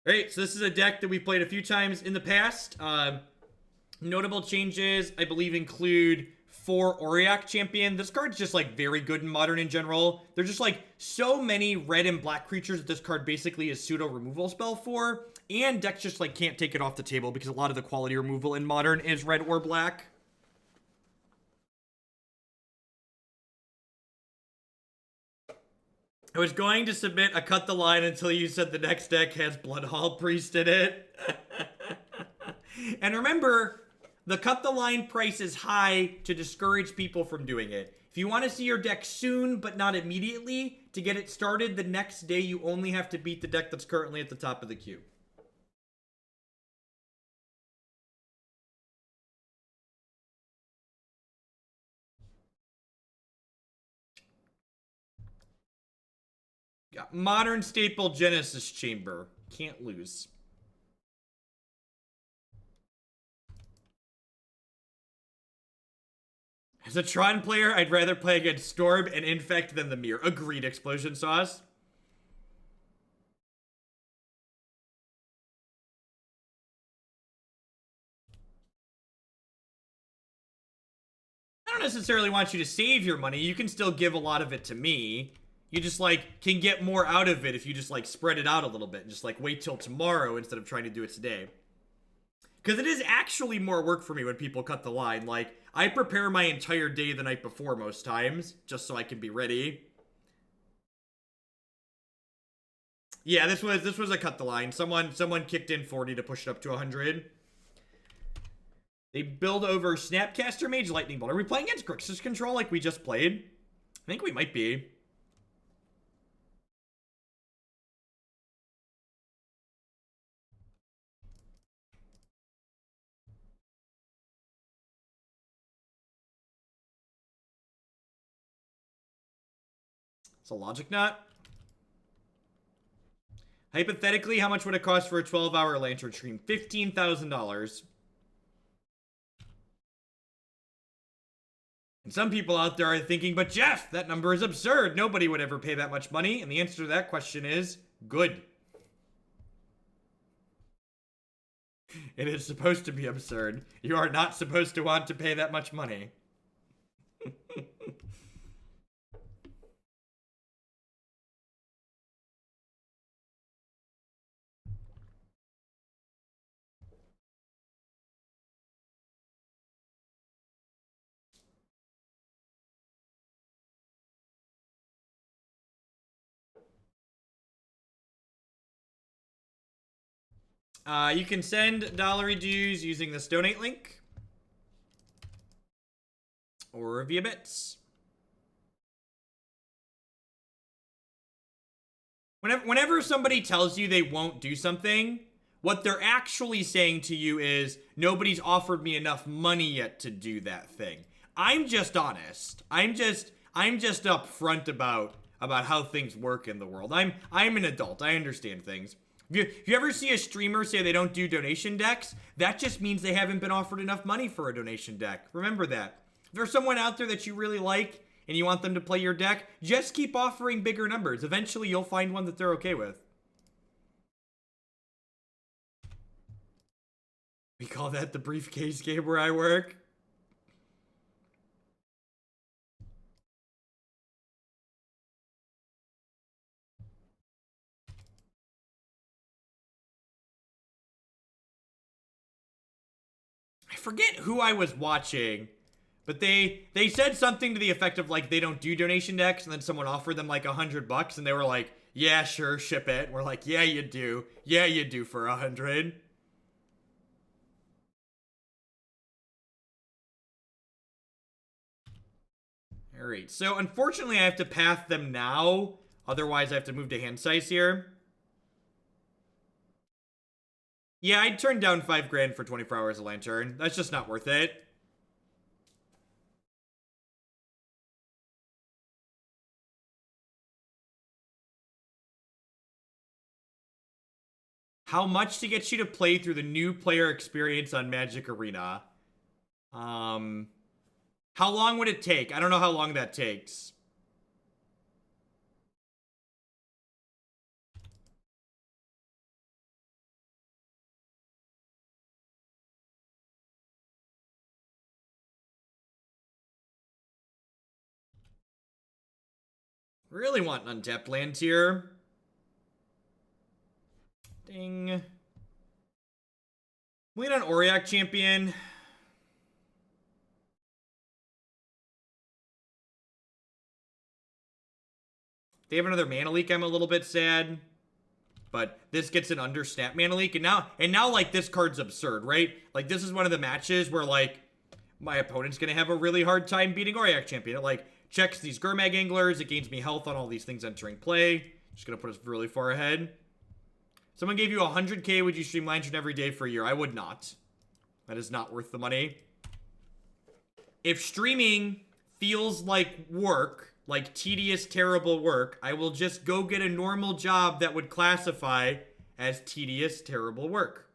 Alright, so this is a deck that we've played a few times in the past. Notable changes, I believe, include 4 Auriok Champion. This card's just, like, very good in Modern in general. There's just, like, so many red and black creatures that this card basically is pseudo-removal spell for. And decks just, like, can't take it off the table because a lot of the quality removal in Modern is red or black. I was going to submit a Cut the Line until you said the next deck has Bloodhall Priest in it. And remember, the Cut the Line price is high to discourage people from doing it. If you want to see your deck soon, but not immediately, to get it started the next day, you only have to beat the deck that's currently at the top of the queue. Got Modern Staple Genesis Chamber. Can't lose. As a Tron player, I'd rather play against Storm and Infect than the Mirror. Agreed, Explosion Sauce. I don't necessarily want you to save your money. You can still give a lot of it to me. You just, like, can get more out of it if you just, like, spread it out a little bit and just, like, wait till tomorrow instead of trying to do it today. Because it is actually more work for me when people cut the line. Like, I prepare my entire day the night before most times, just so I can be ready. Yeah, this was a cut the line. Someone kicked in 40 to push it up to 100. They build over Snapcaster Mage, Lightning Bolt. Are we playing against Grixis control like we just played? I think we might be. It's a logic knot. Hypothetically, how much would it cost for a 12-hour Lantern stream? $15,000. And some people out there are thinking, but Jeff, that number is absurd. Nobody would ever pay that much money. And the answer to that question is good. It is supposed to be absurd. You are not supposed to want to pay that much money. You can send Dollary dues using the donate link. Or via bits. Whenever somebody tells you they won't do something, what they're actually saying to you is, nobody's offered me enough money yet to do that thing. I'm just honest. I'm just upfront about how things work in the world. I'm an adult. I understand things. If you ever see a streamer say they don't do donation decks, that just means they haven't been offered enough money for a donation deck. Remember that. If there's someone out there that you really like and you want them to play your deck, just keep offering bigger numbers. Eventually, you'll find one that they're okay with. We call that the briefcase game where I work. I forget who I was watching, but they said something to the effect of, like, they don't do donation decks, and then someone offered them, like, $100, and they were like, yeah, sure, ship it. And we're like, yeah, you do. Yeah, you do for 100. Alright, so unfortunately I have to path them now. Otherwise I have to move to hand size here. Yeah, I'd turn down 5 grand for 24 hours of Lantern. That's just not worth it. How much to get you to play through the new player experience on Magic Arena? How long would it take? I don't know how long that takes. Really want an untapped land here. Ding. Wait on Auriok Champion. They have another mana leak. I'm a little bit sad. But this gets an undersnap mana leak. And now like this card's absurd, right? Like this is one of the matches where like my opponent's gonna have a really hard time beating Auriok Champion. It like checks these Gurmag Anglers. It gains me health on all these things entering play. Just gonna put us really far ahead. Someone gave you 100k, would you stream Lantern every day for a year? I would not. That is not worth the money. If streaming feels like work, like tedious, terrible work, I will just go get a normal job that would classify as tedious, terrible work.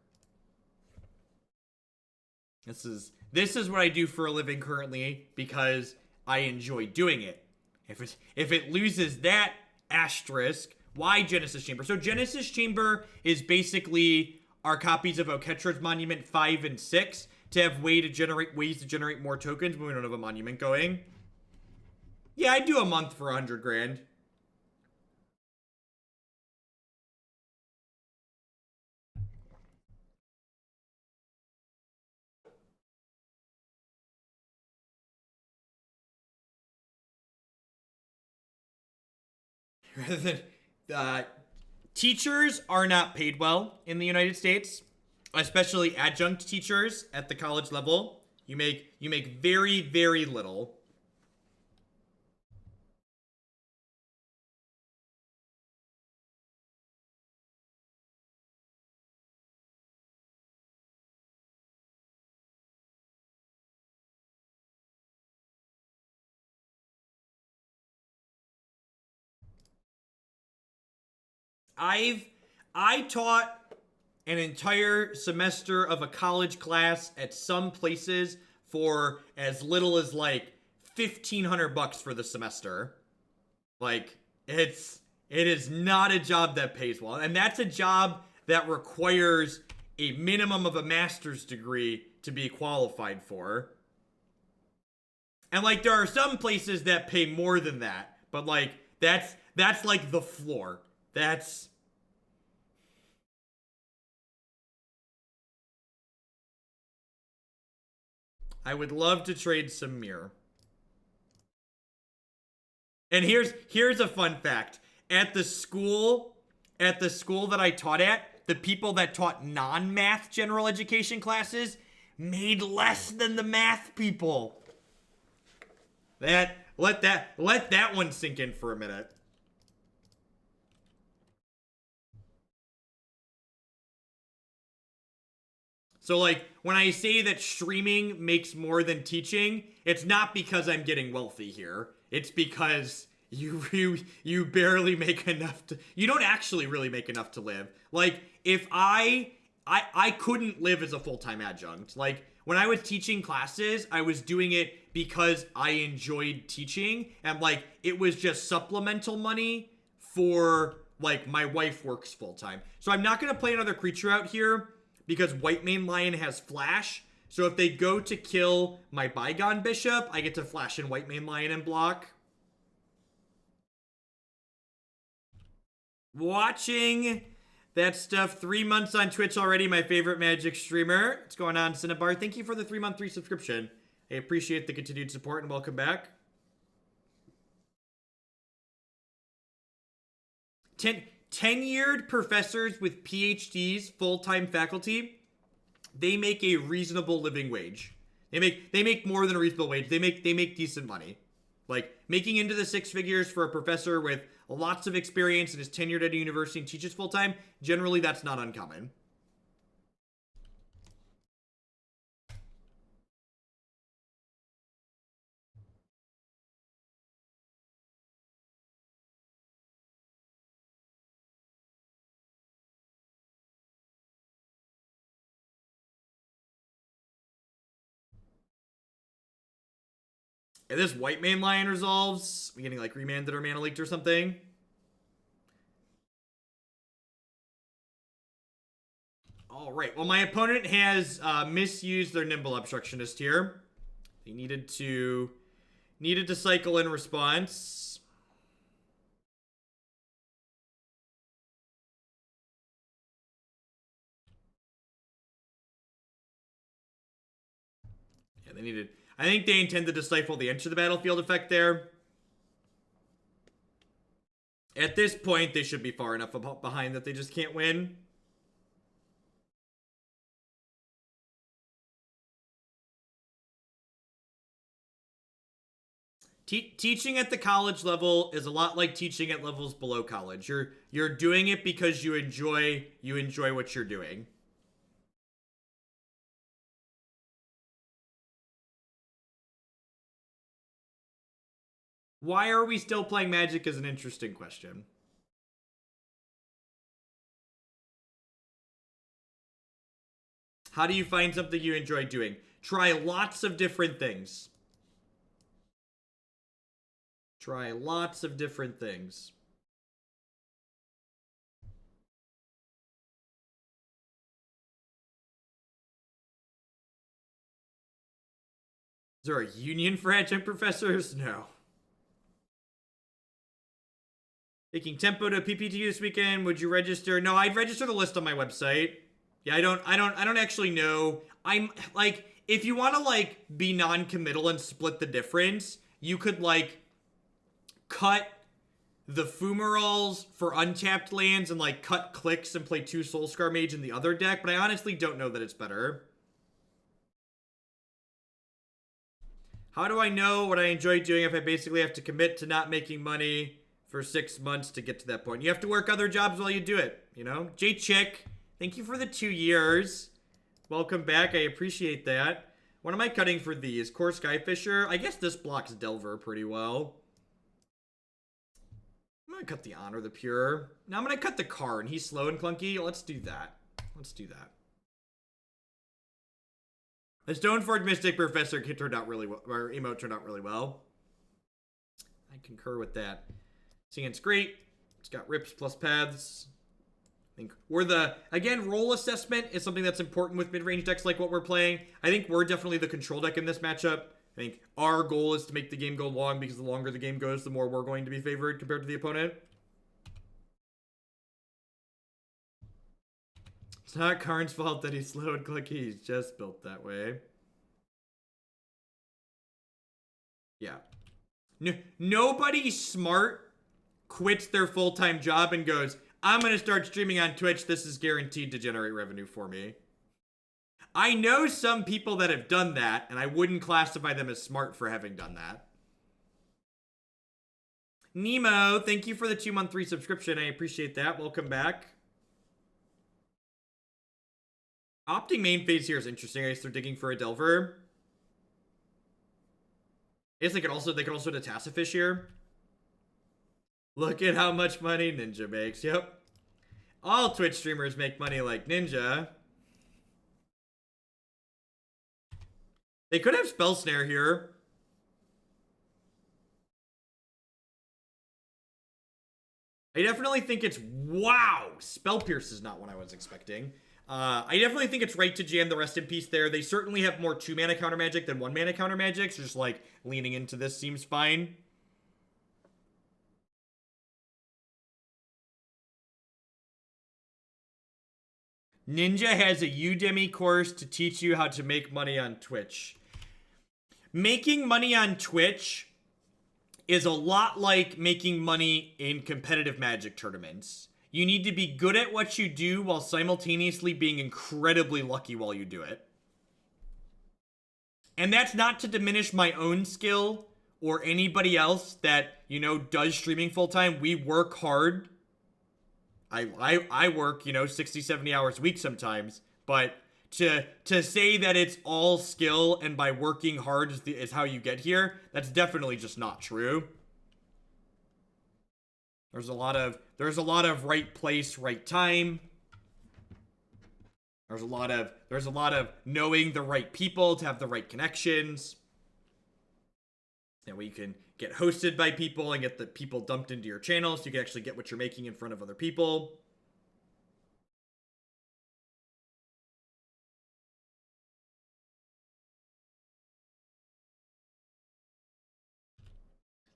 This is what I do for a living currently because I enjoy doing it. If it loses that asterisk, why Genesis Chamber? So Genesis Chamber is basically our copies of Oketra's Monument 5 and 6 to have ways to generate more tokens when we don't have a monument going. Yeah, I'd do a month for 100 grand. Rather than teachers are not paid well in the United States, especially adjunct teachers at the college level. You make very, very little. I taught an entire semester of a college class at some places for as little as like $1,500 for the semester. Like it is not a job that pays well, and that's a job that requires a minimum of a master's degree to be qualified for. And like there are some places that pay more than that, but like that's like the floor. That's I would love to trade some mirror. And here's a fun fact. At the school that I taught at, the people that taught non-math general education classes made less than the math people. Let that one sink in for a minute. So like when I say that streaming makes more than teaching, it's not because I'm getting wealthy here. It's because you barely make enough to, you don't actually really make enough to live. Like if I couldn't live as a full-time adjunct. Like when I was teaching classes, I was doing it because I enjoyed teaching, and like it was just supplemental money for like my wife works full-time. So I'm not going to play another creature out here because Whitemane Lion has flash. So if they go to kill my Bygone Bishop, I get to flash in Whitemane Lion and block. Watching that stuff. 3 months on Twitch already. My favorite Magic streamer. What's going on, Cinnabar? Thank you for the 3-month free subscription. I appreciate the continued support and welcome back. 10-yeared professors with PhDs, full-time faculty, they make a reasonable living wage. They make more than a reasonable wage. They make decent money. Like making into the 6 figures for a professor with lots of experience and is tenured at a university and teaches full-time, generally that's not uncommon. If this Whitemane Lion resolves, we getting like remanded or mana leaked or something. Alright, well my opponent has misused their Nimble Obstructionist here. They needed to cycle in response. they needed... I think they intended to stifle the enter the battlefield effect there. At this point, they should be far enough behind that they just can't win. Teaching at the college level is a lot like teaching at levels below college. You're doing it because you enjoy what you're doing. Why are we still playing Magic is an interesting question. How do you find something you enjoy doing? Try lots of different things. Try lots of different things. Is there a union for adjunct professors? No. Taking tempo to PPT this weekend. Would you register? No, I'd register the list on my website. Yeah, I don't actually know. I'm like, if you want to like be non-committal and split the difference, you could like cut the fumaroles for untapped lands and like cut clicks and play 2 Soulscar Mage in the other deck, but I honestly don't know that it's better. How do I know what I enjoy doing if I basically have to commit to not making money for 6 months to get to that point? You have to work other jobs while you do it, you know? J Chick, thank you for the 2 years. Welcome back, I appreciate that. What am I cutting for these? Kor Skyfisher? I guess this blocks Delver pretty well. I'm gonna cut the Honor the Pure. Now I'm gonna cut the Karn. He's slow and clunky. Let's do that. Let's do that. The Stoneforge Mystic Professor kit turned out really well, or emote turned out really well. I concur with that. Scien's great. It's got rips plus paths. I think again, role assessment is something that's important with mid-range decks like what we're playing. I think we're definitely the control deck in this matchup. I think our goal is to make the game go long because the longer the game goes, the more we're going to be favored compared to the opponent. It's not Karn's fault that he's slow and clicky. He's just built that way. Yeah. Nobody smart quits their full-time job and goes, I'm going to start streaming on Twitch. This is guaranteed to generate revenue for me. I know some people that have done that, and I wouldn't classify them as smart for having done that. Nemo, thank you for the 2-month free subscription. I appreciate that. Welcome back. Opting main phase here is interesting. I guess they're digging for a Delver. I guess they could also Natassa Fish here. Look at how much money Ninja makes. Yep. All Twitch streamers make money like Ninja. They could have Spell Snare here. I definitely think it's... Wow! Spell Pierce is not what I was expecting. I definitely think it's right to jam the Rest in Peace there. They certainly have more 2-mana counter magic than 1-mana counter magic, so just like leaning into this seems fine. Ninja has a Udemy course to teach you how to make money on Twitch. Making money on Twitch is a lot like making money in competitive Magic tournaments. You need to be good at what you do while simultaneously being incredibly lucky while you do it. And that's not to diminish my own skill or anybody else that, you know, does streaming full time. We work hard. I work, you know, 60, 70 hours a week sometimes, but to say that it's all skill and by working hard is how you get here, that's definitely just not true. There's a lot of right place, right time. There's a lot of knowing the right people to have the right connections. That way you can get hosted by people and get the people dumped into your channel so you can actually get what you're making in front of other people.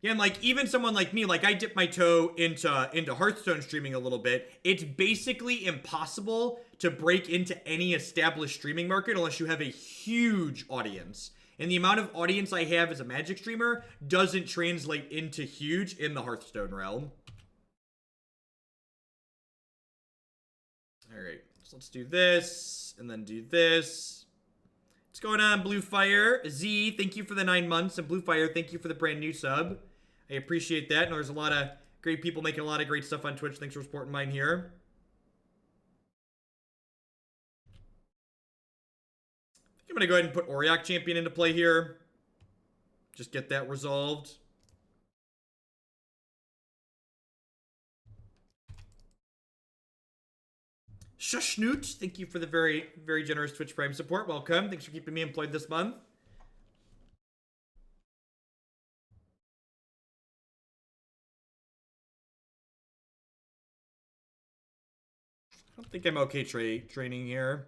Yeah, and like even someone like me, like I dip my toe into Hearthstone streaming a little bit. It's basically impossible to break into any established streaming market unless you have a huge audience. And the amount of audience I have as a Magic streamer doesn't translate into huge in the Hearthstone realm. All right, so let's do this and then do this. What's going on, Blue Fire? Z, thank you for the 9 months. And Blue Fire, thank you for the brand new sub. I appreciate that. And there's a lot of great people making a lot of great stuff on Twitch. Thanks for supporting mine here. I'm going to go ahead and put Auriok Champion into play here. Just get that resolved. Shushnoot, thank you for the very, very generous Twitch Prime support. Welcome. Thanks for keeping me employed this month. I don't think I'm okay trading here.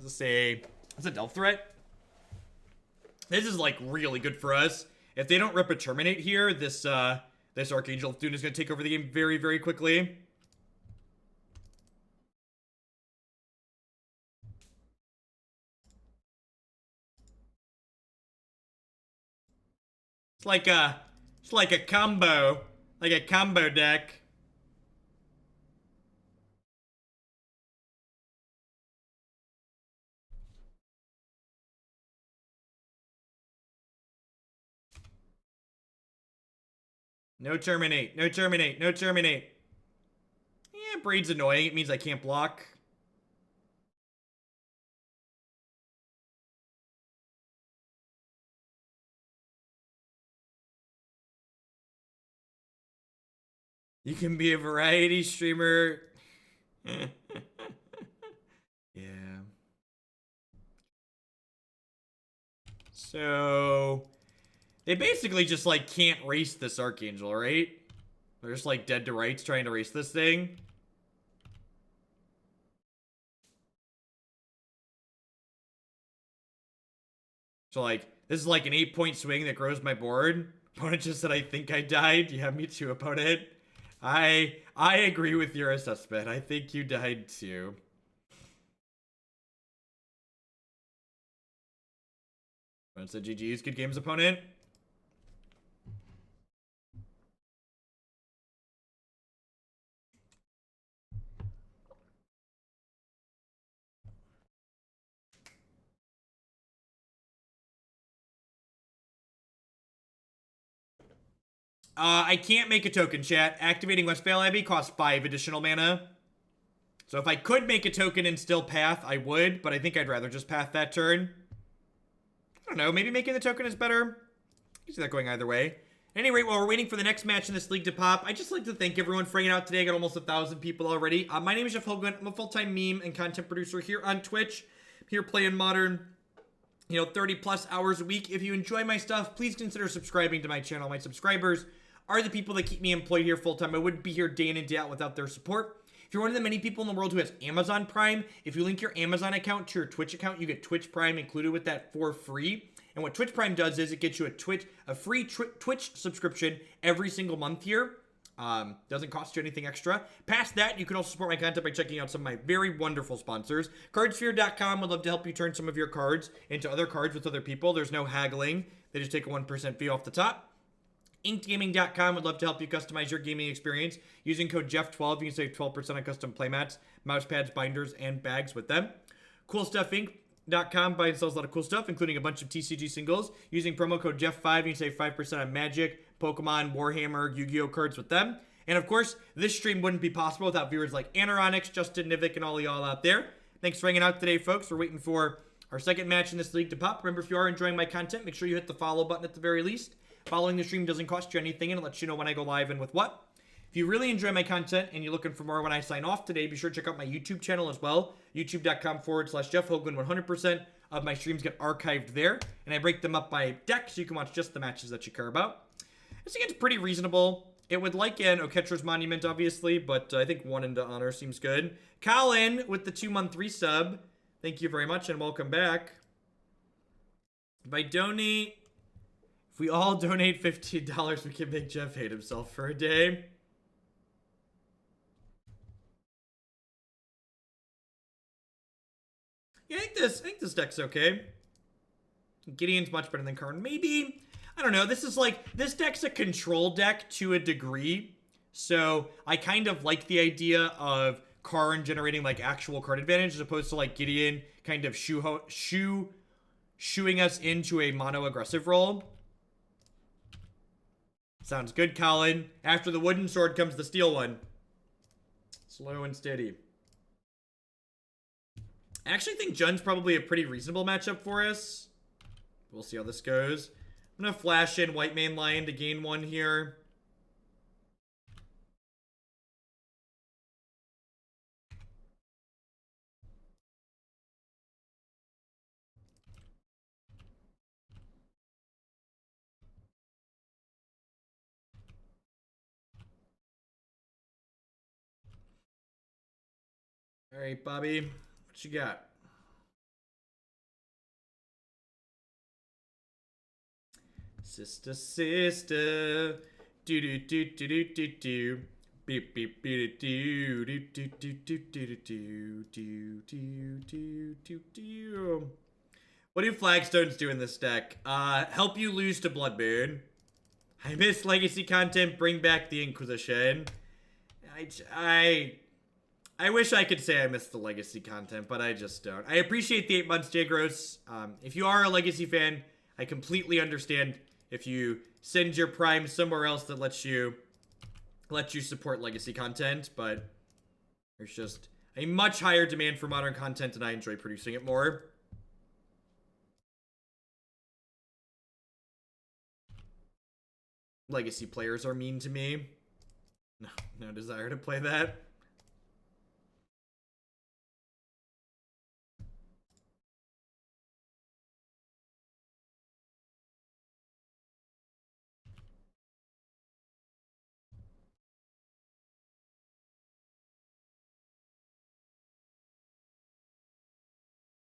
Let's say it's a Delph threat. This is like really good for us. If they don't rip a Terminate here, this Archangel of Thune is going to take over the game very, very quickly. It's like a combo deck. No terminate. No terminate. No terminate. Yeah, Braid's annoying. It means I can't block. You can be a variety streamer. Yeah. So they basically just like can't race this Archangel, right? They're just like dead to rights trying to race this thing. So like this is like an 8-point swing that grows my board. Opponent just said I think I died. Yeah, me too, opponent. I agree with your assessment. I think you died too. Opponent said GG's, good games, opponent. I can't make a token, chat. Activating Westvale Abbey costs 5 additional mana. So if I could make a token and still path, I would, but I think I'd rather just path that turn. I don't know, maybe making the token is better. You see that going either way. At any rate, while we're waiting for the next match in this league to pop, I'd just like to thank everyone for hanging out today. I got almost 1,000 people already. My name is Jeff Hogan. I'm a full-time meme and content producer here on Twitch. I'm here playing Modern, 30 plus hours a week. If you enjoy my stuff, please consider subscribing to my channel. My subscribers are the people that keep me employed here full-time. I wouldn't be here day in and day out without their support. If you're one of the many people in the world who has Amazon Prime, if you link your Amazon account to your Twitch account, you get Twitch Prime included with that for free. And what Twitch Prime does is it gets you a free Twitch subscription every single month here. Doesn't cost you anything extra. Past that, you can also support my content by checking out some of my very wonderful sponsors. Cardsphere.com would love to help you turn some of your cards into other cards with other people. There's no haggling. They just take a 1% fee off the top. InkedGaming.com would love to help you customize your gaming experience. Using code Jeff12, you can save 12% on custom playmats, mouse pads, binders, and bags with them. CoolStuffInc.com buys and sells a lot of cool stuff, including a bunch of TCG singles. Using promo code Jeff5, you can save 5% on Magic, Pokemon, Warhammer, Yu-Gi-Oh cards with them. And of course, this stream wouldn't be possible without viewers like Anaronix, Justin Nivik, and all y'all out there. Thanks for hanging out today, folks. We're waiting for our second match in this league to pop. Remember, if you are enjoying my content, make sure you hit the follow button at the very least. Following the stream doesn't cost you anything, and it lets you know when I go live and with what. If you really enjoy my content and you're looking for more when I sign off today, be sure to check out my YouTube channel as well. YouTube.com/Jeff Hogan. 100% of my streams get archived there, and I break them up by deck so you can watch just the matches that you care about. This again's pretty reasonable. It would like an Oketra's Monument, obviously, but I think 1 into Honor seems good. Colin with the 2-month resub. Thank you very much, and welcome back. If we all donate $15, we can make Jeff hate himself for a day. Yeah, I think this deck's okay. Gideon's much better than Karn. Maybe, I don't know. This deck's a control deck to a degree. So I kind of like the idea of Karn generating like actual card advantage as opposed to like Gideon kind of shooing us into a mono aggressive role. Sounds good, Colin. After the wooden sword comes the steel one. Slow and steady. I actually think Jun's probably a pretty reasonable matchup for us. We'll see how this goes. I'm gonna flash in Whitemane Lion to gain one here. All right, Bobby, what you got? Sister, sister, do do do do do do do, beep beep beep do do do do do do do do do do do. What do Flagstones do in this deck? Help you lose to Bloodmoon. I miss legacy content. Bring back the Inquisition. I wish I could say I miss the legacy content, but I just don't. I appreciate the 8 months, Jay Gross. If you are a legacy fan, I completely understand if you send your Prime somewhere else that lets you support legacy content, but there's just a much higher demand for modern content, and I enjoy producing it more. Legacy players are mean to me. No desire to play that.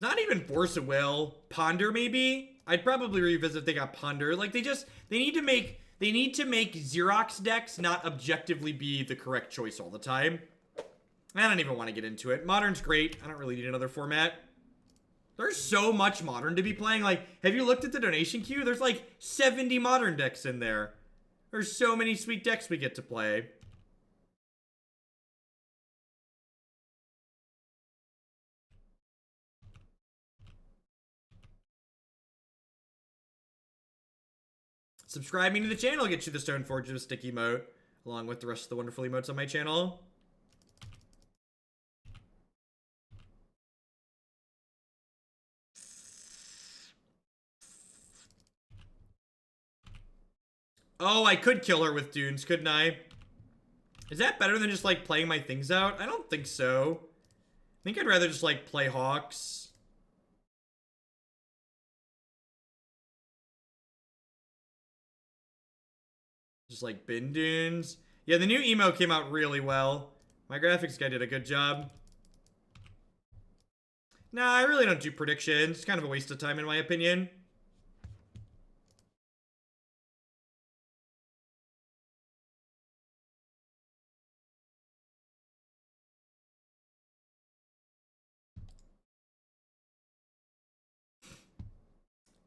Not even Force of Will. Ponder, maybe? I'd probably revisit if they got Ponder. Like, they need to make Xerox decks not objectively be the correct choice all the time. I don't even want to get into it. Modern's great. I don't really need another format. There's so much Modern to be playing. Like, have you looked at the donation queue? There's like 70 Modern decks in there. There's so many sweet decks we get to play. Subscribing to the channel gets you the Stoneforge of Stick emote, along with the rest of the wonderful emotes on my channel. Oh, I could kill her with Dunes, couldn't I? Is that better than just, like, playing my things out? I don't think so. I think I'd rather just, like, play Hawks. Just like bin Dunes. Yeah, the new emo came out really well. My graphics guy did a good job. Nah, I really don't do predictions. It's kind of a waste of time in my opinion.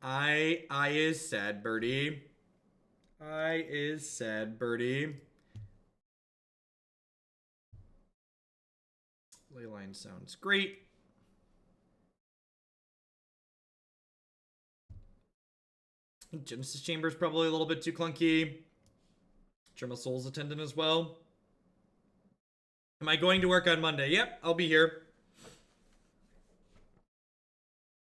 I is sad, birdie. I is sad, birdie. Leyline sounds great. Genesis Chamber is probably a little bit too clunky. Germa Soul's Attendant as well. Am I going to work on Monday? Yep, I'll be here.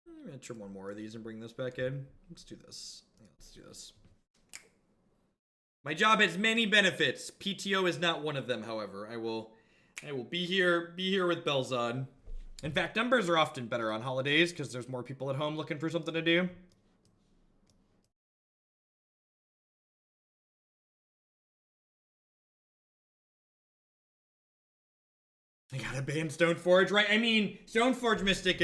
I'm gonna trim one more of these and bring this back in. Let's do this. Yeah, let's do this. My job has many benefits. PTO is not one of them, however. I will be here with bells on. In fact, numbers are often better on holidays because there's more people at home looking for something to do. I gotta ban Stoneforge, right? I mean, Stoneforge Mystic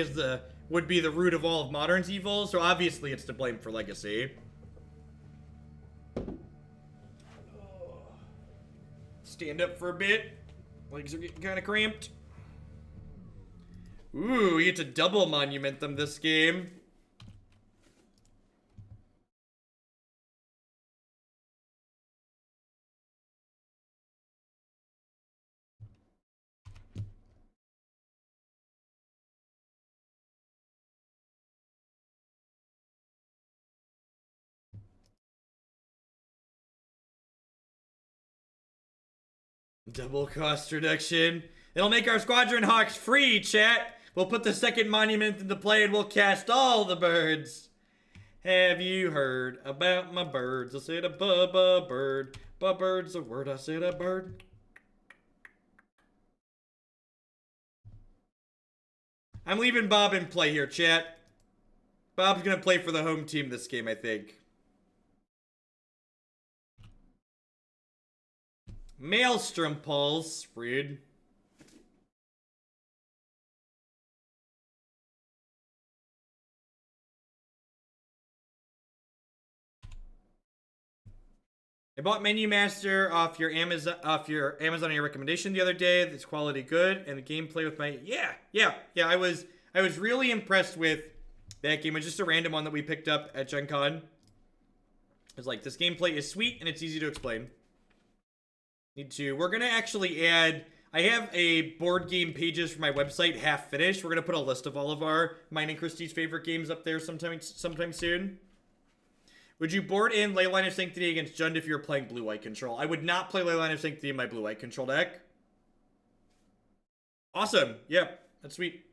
would be the root of all of Modern's evil, so obviously it's to blame for Legacy. stand up for a bit. Legs are getting kind of cramped. Ooh, you get to double monument them this game. Double cost reduction. It'll make our Squadron Hawks free, chat. We'll put the second monument into play and we'll cast all the birds. Have you heard about my birds? I said a bird. Bird's a word. I said a bird. I'm leaving Bob in play here, chat. Bob's gonna play for the home team this game, I think. Maelstrom Pulse. Rude. I bought Menu Master off your Amazon on your recommendation the other day. It's quality good, and the gameplay with my yeah. I was really impressed with that game. It's just a random one that we picked up at Gen Con. It's like, this gameplay is sweet and it's easy to explain. We're gonna actually add, I have a board game pages for my website half finished. We're gonna put a list of all of mine and Christy's favorite games up there sometime soon. Would you board in Leyline of Sanctity against Jund if you were playing blue-white control? I would not play Leyline of Sanctity in my blue-white control deck. Awesome. Yeah, that's sweet.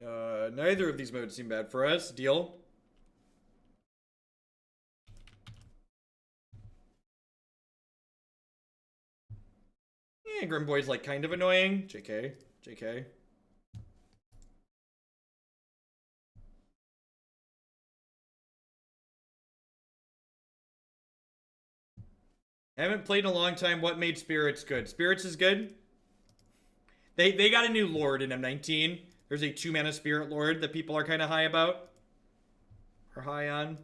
Neither of these modes seem bad for us. Deal. Yeah, Grimboy's like kind of annoying. JK. Haven't played in a long time. What made Spirits good? Spirits is good. They got a new Lord in M19. There's a 2-mana Spirit Lord that people are kind of high about. Or high on.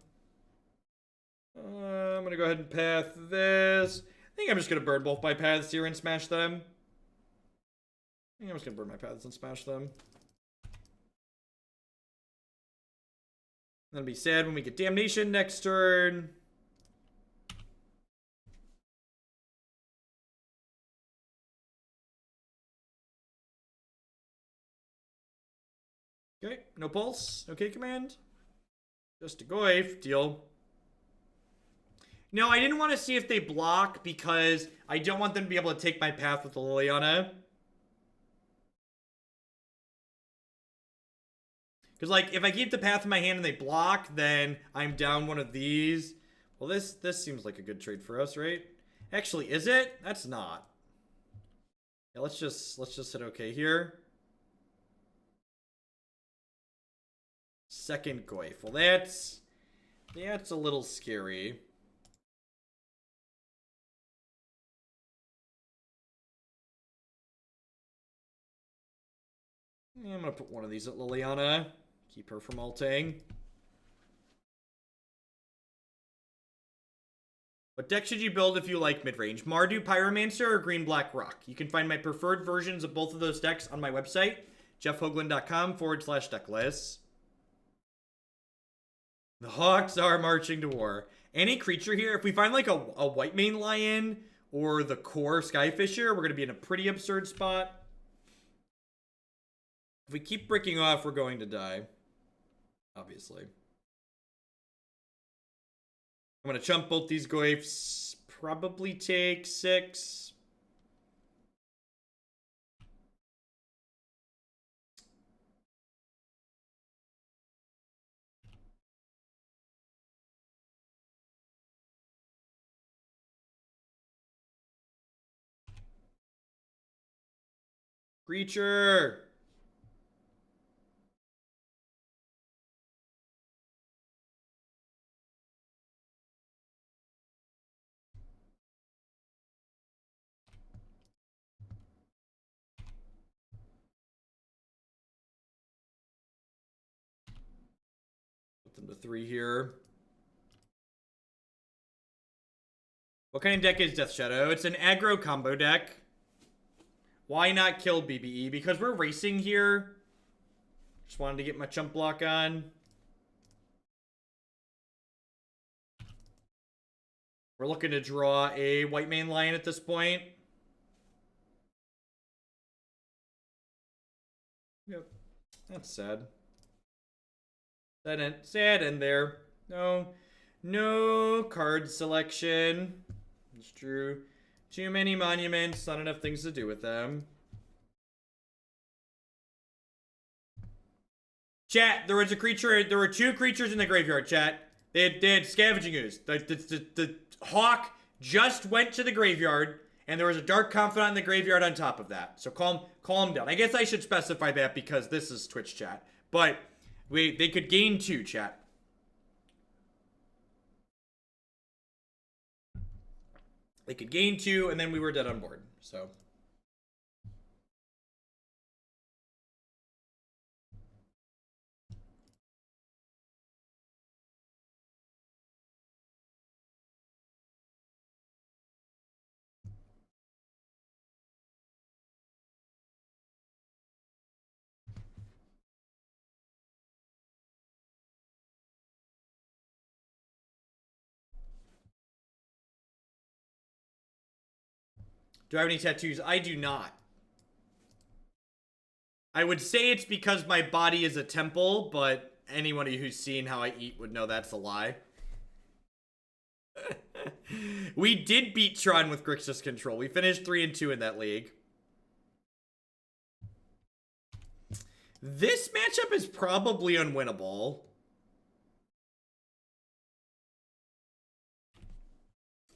I'm going to go ahead and path this. I think I'm just going to burn both my paths here and smash them. I think I'm just going to burn my paths and smash them. That'll be sad when we get Damnation next turn. Okay, no pulse. Okay, command. Just a Goyf. Deal. No, I didn't want to see if they block because I don't want them to be able to take my path with the Liliana. Because, like, if I keep the path in my hand and they block, then I'm down one of these. Well, this seems like a good trade for us, right? Actually, is it? That's not. Yeah, let's just hit okay here. Second Goyf. Well, that's a little scary. Yeah, I'm gonna put one of these at Liliana. Keep her from ulting. What deck should you build if you like mid-range? Mardu Pyromancer or Green-Black Rock? You can find my preferred versions of both of those decks on my website, jeffhoagland.com/decklist. The Hawks are marching to war. Any creature here, if we find like a Whitemane Lion or the Kor Skyfisher, we're going to be in a pretty absurd spot. If we keep breaking off, we're going to die. Obviously. I'm going to chump both these Goyfs. Probably take 6. Creature! Put them to 3 here. What kind of deck is Death Shadow? It's an aggro combo deck. Why not kill BBE? Because we're racing here. Just wanted to get my chump block on. We're looking to draw a Whitemane Lion at this point. Yep. That's sad. Sad end there. No card selection. It's true. Too many monuments, not enough things to do with them. Chat, there was a creature, there were 2 creatures in the graveyard, chat. They had Scavenging Ooze. The Hawk just went to the graveyard, and there was a Dark Confidant in the graveyard on top of that. So calm down. I guess I should specify that because this is Twitch chat. But they could gain 2, chat. They could gain 2, and then we were dead on board. So. Do I have any tattoos? I do not. I would say it's because my body is a temple, but anyone who's seen how I eat would know that's a lie. We did beat Tron with Grixis control. We finished 3-2 in that league. This matchup is probably unwinnable.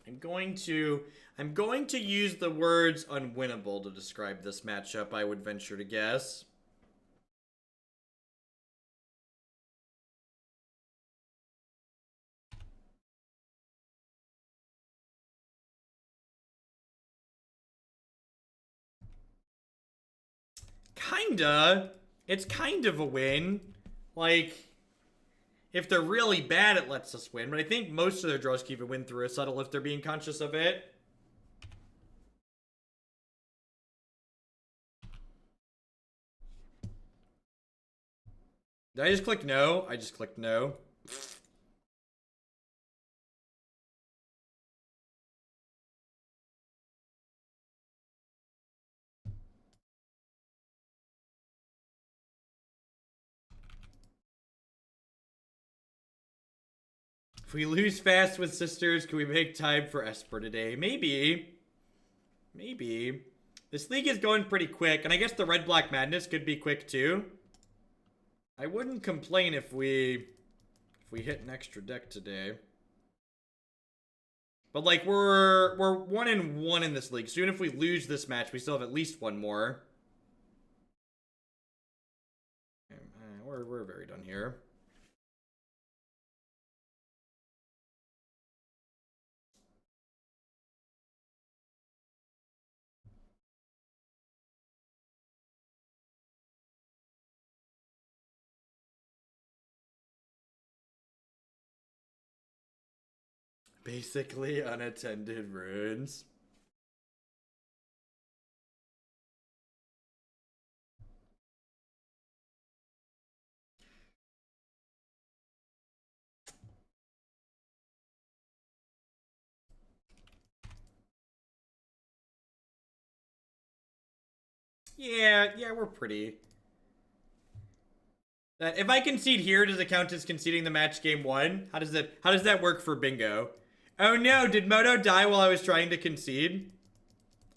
I'm going to use the words unwinnable to describe this matchup, I would venture to guess. Kinda. It's kind of a win. Like, if they're really bad, it lets us win. But I think most of their draws keep a win through a subtle if they're being conscious of it. Did I just click no? I just clicked no. If we lose fast with sisters, can we make time for Esper today? Maybe. Maybe. This league is going pretty quick, and I guess the Red-Black Madness could be quick too. I wouldn't complain if we hit an extra deck today. But like we're 1-1 in this league. So even if we lose this match, we still have at least one more. We're very done here. Basically unattended runes. Yeah, we're pretty. If I concede here, does it count as conceding the match game 1? How does that work for bingo? Oh no, did Moto die while I was trying to concede?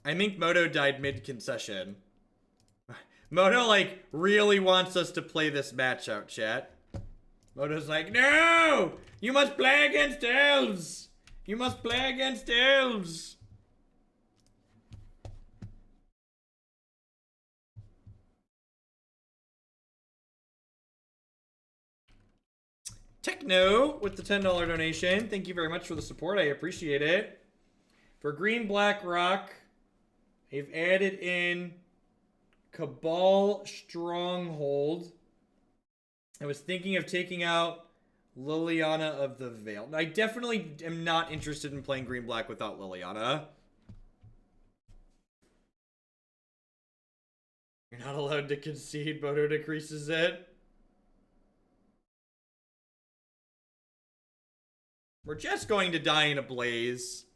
I think Moto died mid-concession. Moto, like, really wants us to play this match out, chat. Moto's like, no! You must play against elves! You must play against elves! Techno with the $10 donation. Thank you very much for the support. I appreciate it. For Green Black Rock, they've added in Cabal Stronghold. I was thinking of taking out Liliana of the Veil. I definitely am not interested in playing green-black without Liliana. You're not allowed to concede. Bodo decreases it. We're just going to die in a blaze.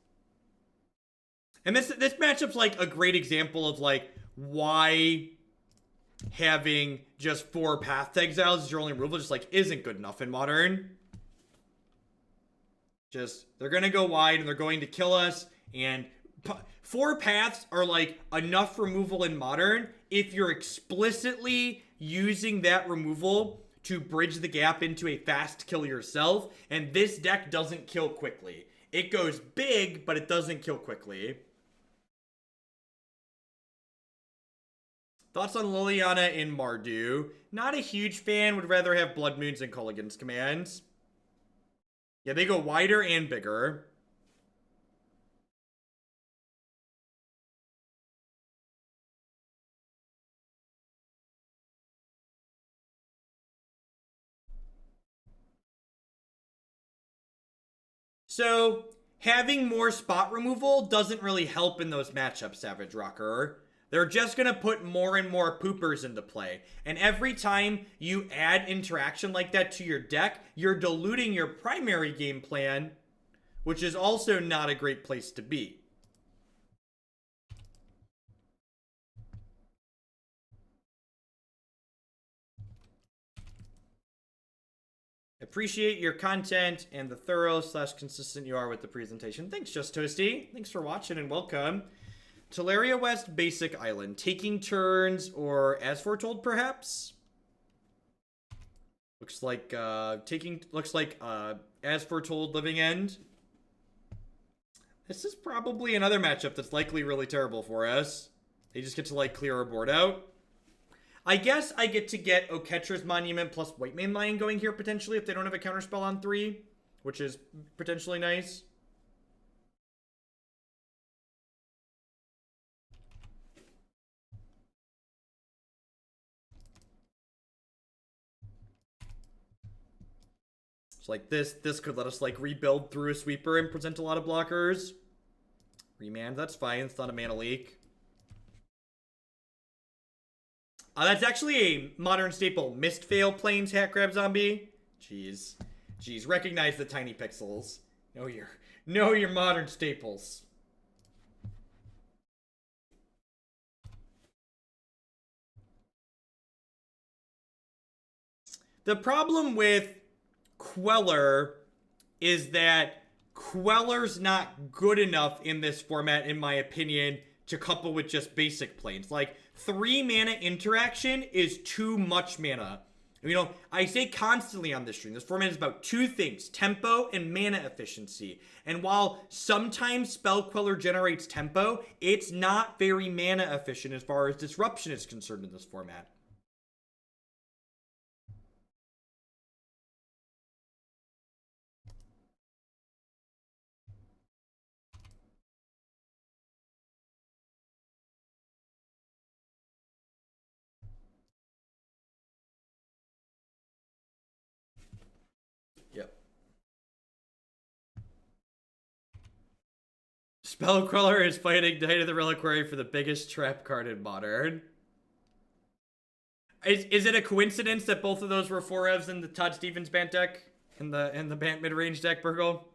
And this matchup's like a great example of like why having just 4 Path to Exiles as your only removal just like isn't good enough in Modern. Just, they're gonna go wide and they're going to kill us, and 4 paths are like enough removal in Modern if you're explicitly using that removal to bridge the gap into a fast kill yourself, and this deck doesn't kill quickly. It goes big, but it doesn't kill quickly. Thoughts on Liliana in Mardu? Not a huge fan, would rather have Blood Moons and Culligan's commands. Yeah, they go wider and bigger. So, having more spot removal doesn't really help in those matchups, Savage Rocker. They're just going to put more and more poopers into play. And every time you add interaction like that to your deck, you're diluting your primary game plan, which is also not a great place to be. Appreciate your content and the thorough/consistent you are with the presentation. Thanks, Just Toasty. Thanks for watching and welcome. Teleria West Basic Island. Taking turns or as foretold, perhaps? Looks like as foretold Living End. This is probably another matchup that's likely really terrible for us. They just get to like clear our board out. I guess I get to get Oketra's Monument plus Whitemane Lion going here potentially if they don't have a counterspell on 3, which is potentially nice. So like this could let us like rebuild through a sweeper and present a lot of blockers. Remand, that's fine. It's not a mana leak. That's actually a Modern staple. Mistveil Plains Hat Crab Zombie. Jeez. Recognize the tiny pixels. Know your Modern staples. The problem with Queller is that Queller's not good enough in this format, in my opinion, to couple with just basic planes. Like, 3 mana interaction is too much mana. You know, I say constantly on this stream, this format is about 2 things, tempo and mana efficiency. And while sometimes Spell Queller generates tempo, it's not very mana efficient as far as disruption is concerned in this format. Yep. Spellcrawler is fighting Knight of the Reliquary for the biggest trap card in Modern. Is it a coincidence that both of those were 4 Evs in the Todd Stevens Bant deck? In the Bant mid-range deck, Burgle?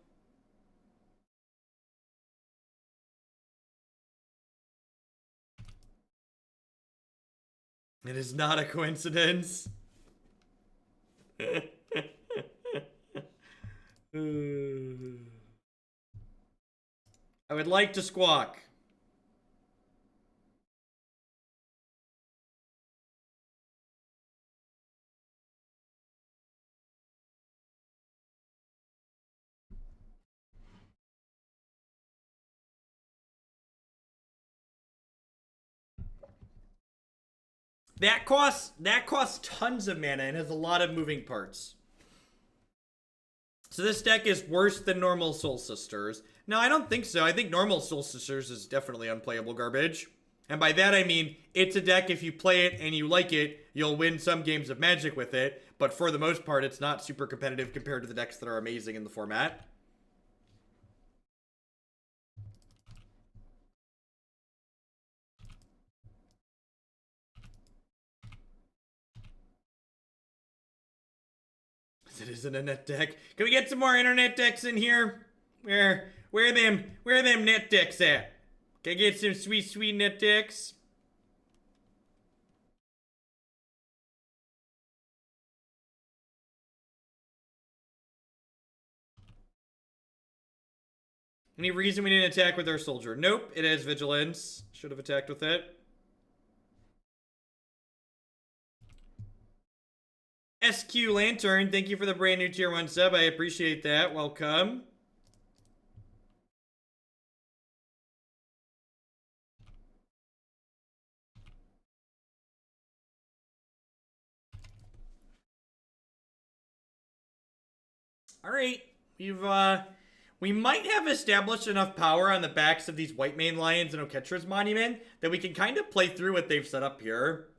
It is not a coincidence. I would like to squawk. That costs tons of mana and has a lot of moving parts. So this deck is worse than normal Soul Sisters. No, I don't think so. I think normal Soul Sisters is definitely unplayable garbage. And by that I mean, it's a deck, if you play it and you like it, you'll win some games of Magic with it. But for the most part, it's not super competitive compared to the decks that are amazing in the format. It isn't a net deck. Can we get some more internet decks in here? Where are them net decks at? Can I get some sweet net decks? Any reason we didn't attack with our soldier? Nope, it has vigilance. Should have attacked with it. SQ Lantern, thank you for the brand new tier 1 sub. I appreciate that. Welcome. All right, we might have established enough power on the backs of these Whitemane Lions and Oketra's Monument that we can kind of play through what they've set up here.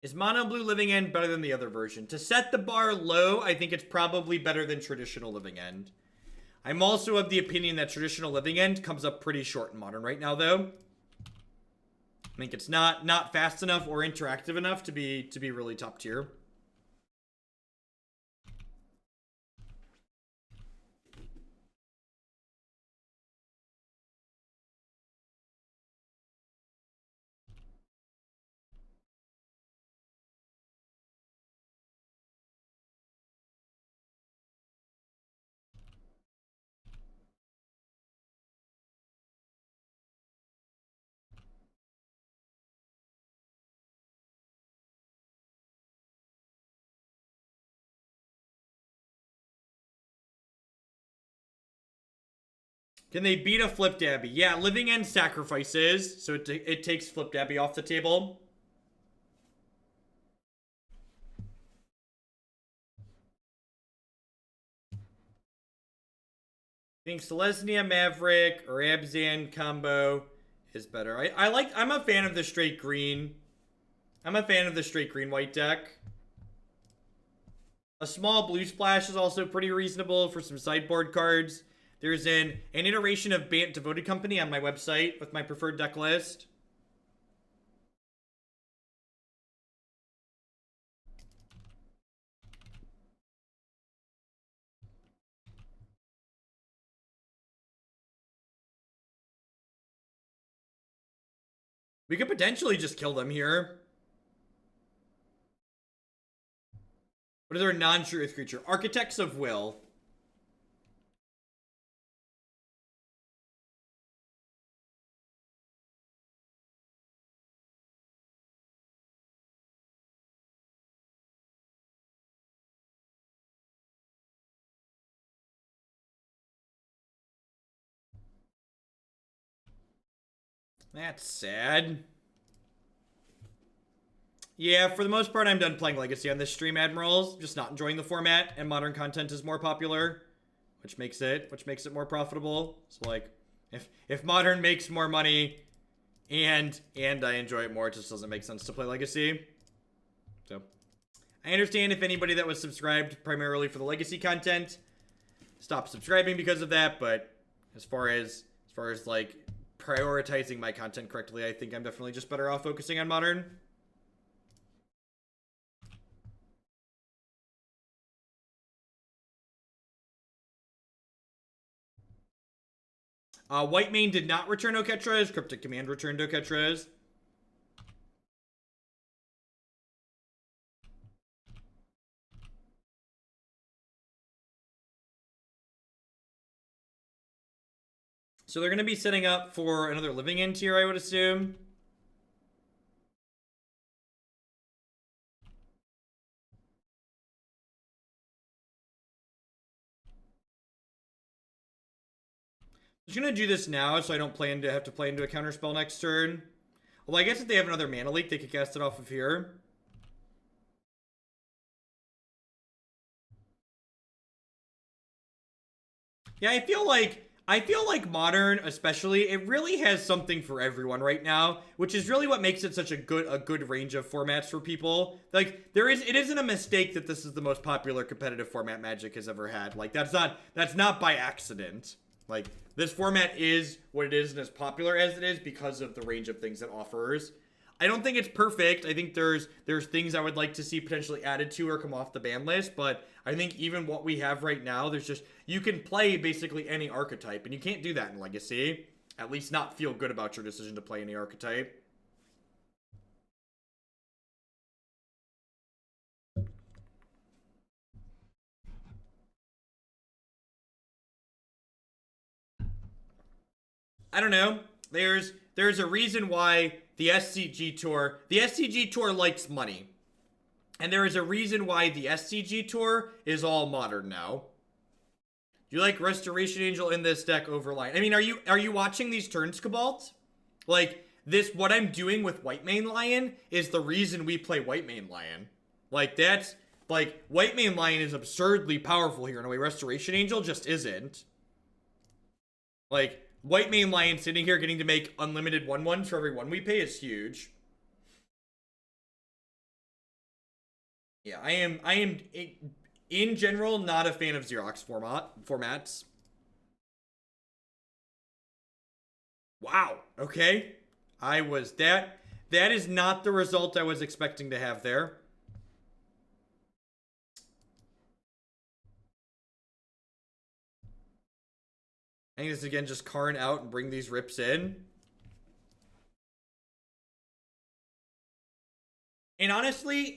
Is Mono Blue Living End better than the other version? To set the bar low, I think it's probably better than traditional Living End. I'm also of the opinion that traditional Living End comes up pretty short in Modern right now, though. I think it's not fast enough or interactive enough to be really top tier. Can they beat a Flipped Abbey? Yeah, Living End sacrifices, so it takes Flipped Abbey off the table. I think Selesnya Maverick or Abzan combo is better. I'm a fan of the straight green. I'm a fan of the straight green white deck. A small blue splash is also pretty reasonable for some sideboard cards. There's an iteration of Bant Devoted Company on my website with my preferred deck list. We could potentially just kill them here. What is our non-truth creature? Architects of Will. That's sad. Yeah, for the most part, I'm done playing Legacy on this stream, Admirals. Just not enjoying the format, and modern content is more popular, which makes it more profitable. So like, if modern makes more money, and I enjoy it more, it just doesn't make sense to play Legacy. So, I understand if anybody that was subscribed primarily for the Legacy content stopped subscribing because of that, but as far as like prioritizing my content correctly, I think I'm definitely just better off focusing on modern. Whitemane did not return Oketra's. Cryptic Command returned Oketra's. So they're going to be setting up for another Living End tier, I would assume. I'm just going to do this now so I don't have to play into a counterspell next turn. Although I guess if they have another mana leak, they could cast it off of here. Yeah, I feel like Modern, especially, it really has something for everyone right now, which is really what makes it such a good range of formats for people. Like, it isn't a mistake that this is the most popular competitive format Magic has ever had. Like, that's not by accident. Like, this format is what it is and as popular as it is because of the range of things it offers. I don't think it's perfect. I think there's things I would like to see potentially added to or come off the ban list, but I think even what we have right now, you can play basically any archetype, and you can't do that in Legacy. At least not feel good about your decision to play any archetype. I don't know. There's a reason why the SCG Tour likes money. And there is a reason why the SCG Tour is all Modern now. Do you like Restoration Angel in this deck over Lion? I mean, are you watching these turns, Cabalt? Like, what I'm doing with Whitemane Lion is the reason we play Whitemane Lion. Like, Whitemane Lion is absurdly powerful here in a way Restoration Angel just isn't. Like, Whitemane Lion sitting here getting to make unlimited 1/1s for every one we pay is huge. Yeah, I am in general not a fan of Xerox formats. Wow. Okay. That is not the result I was expecting to have there. I think this is again just Karn out and bring these rips in. And honestly,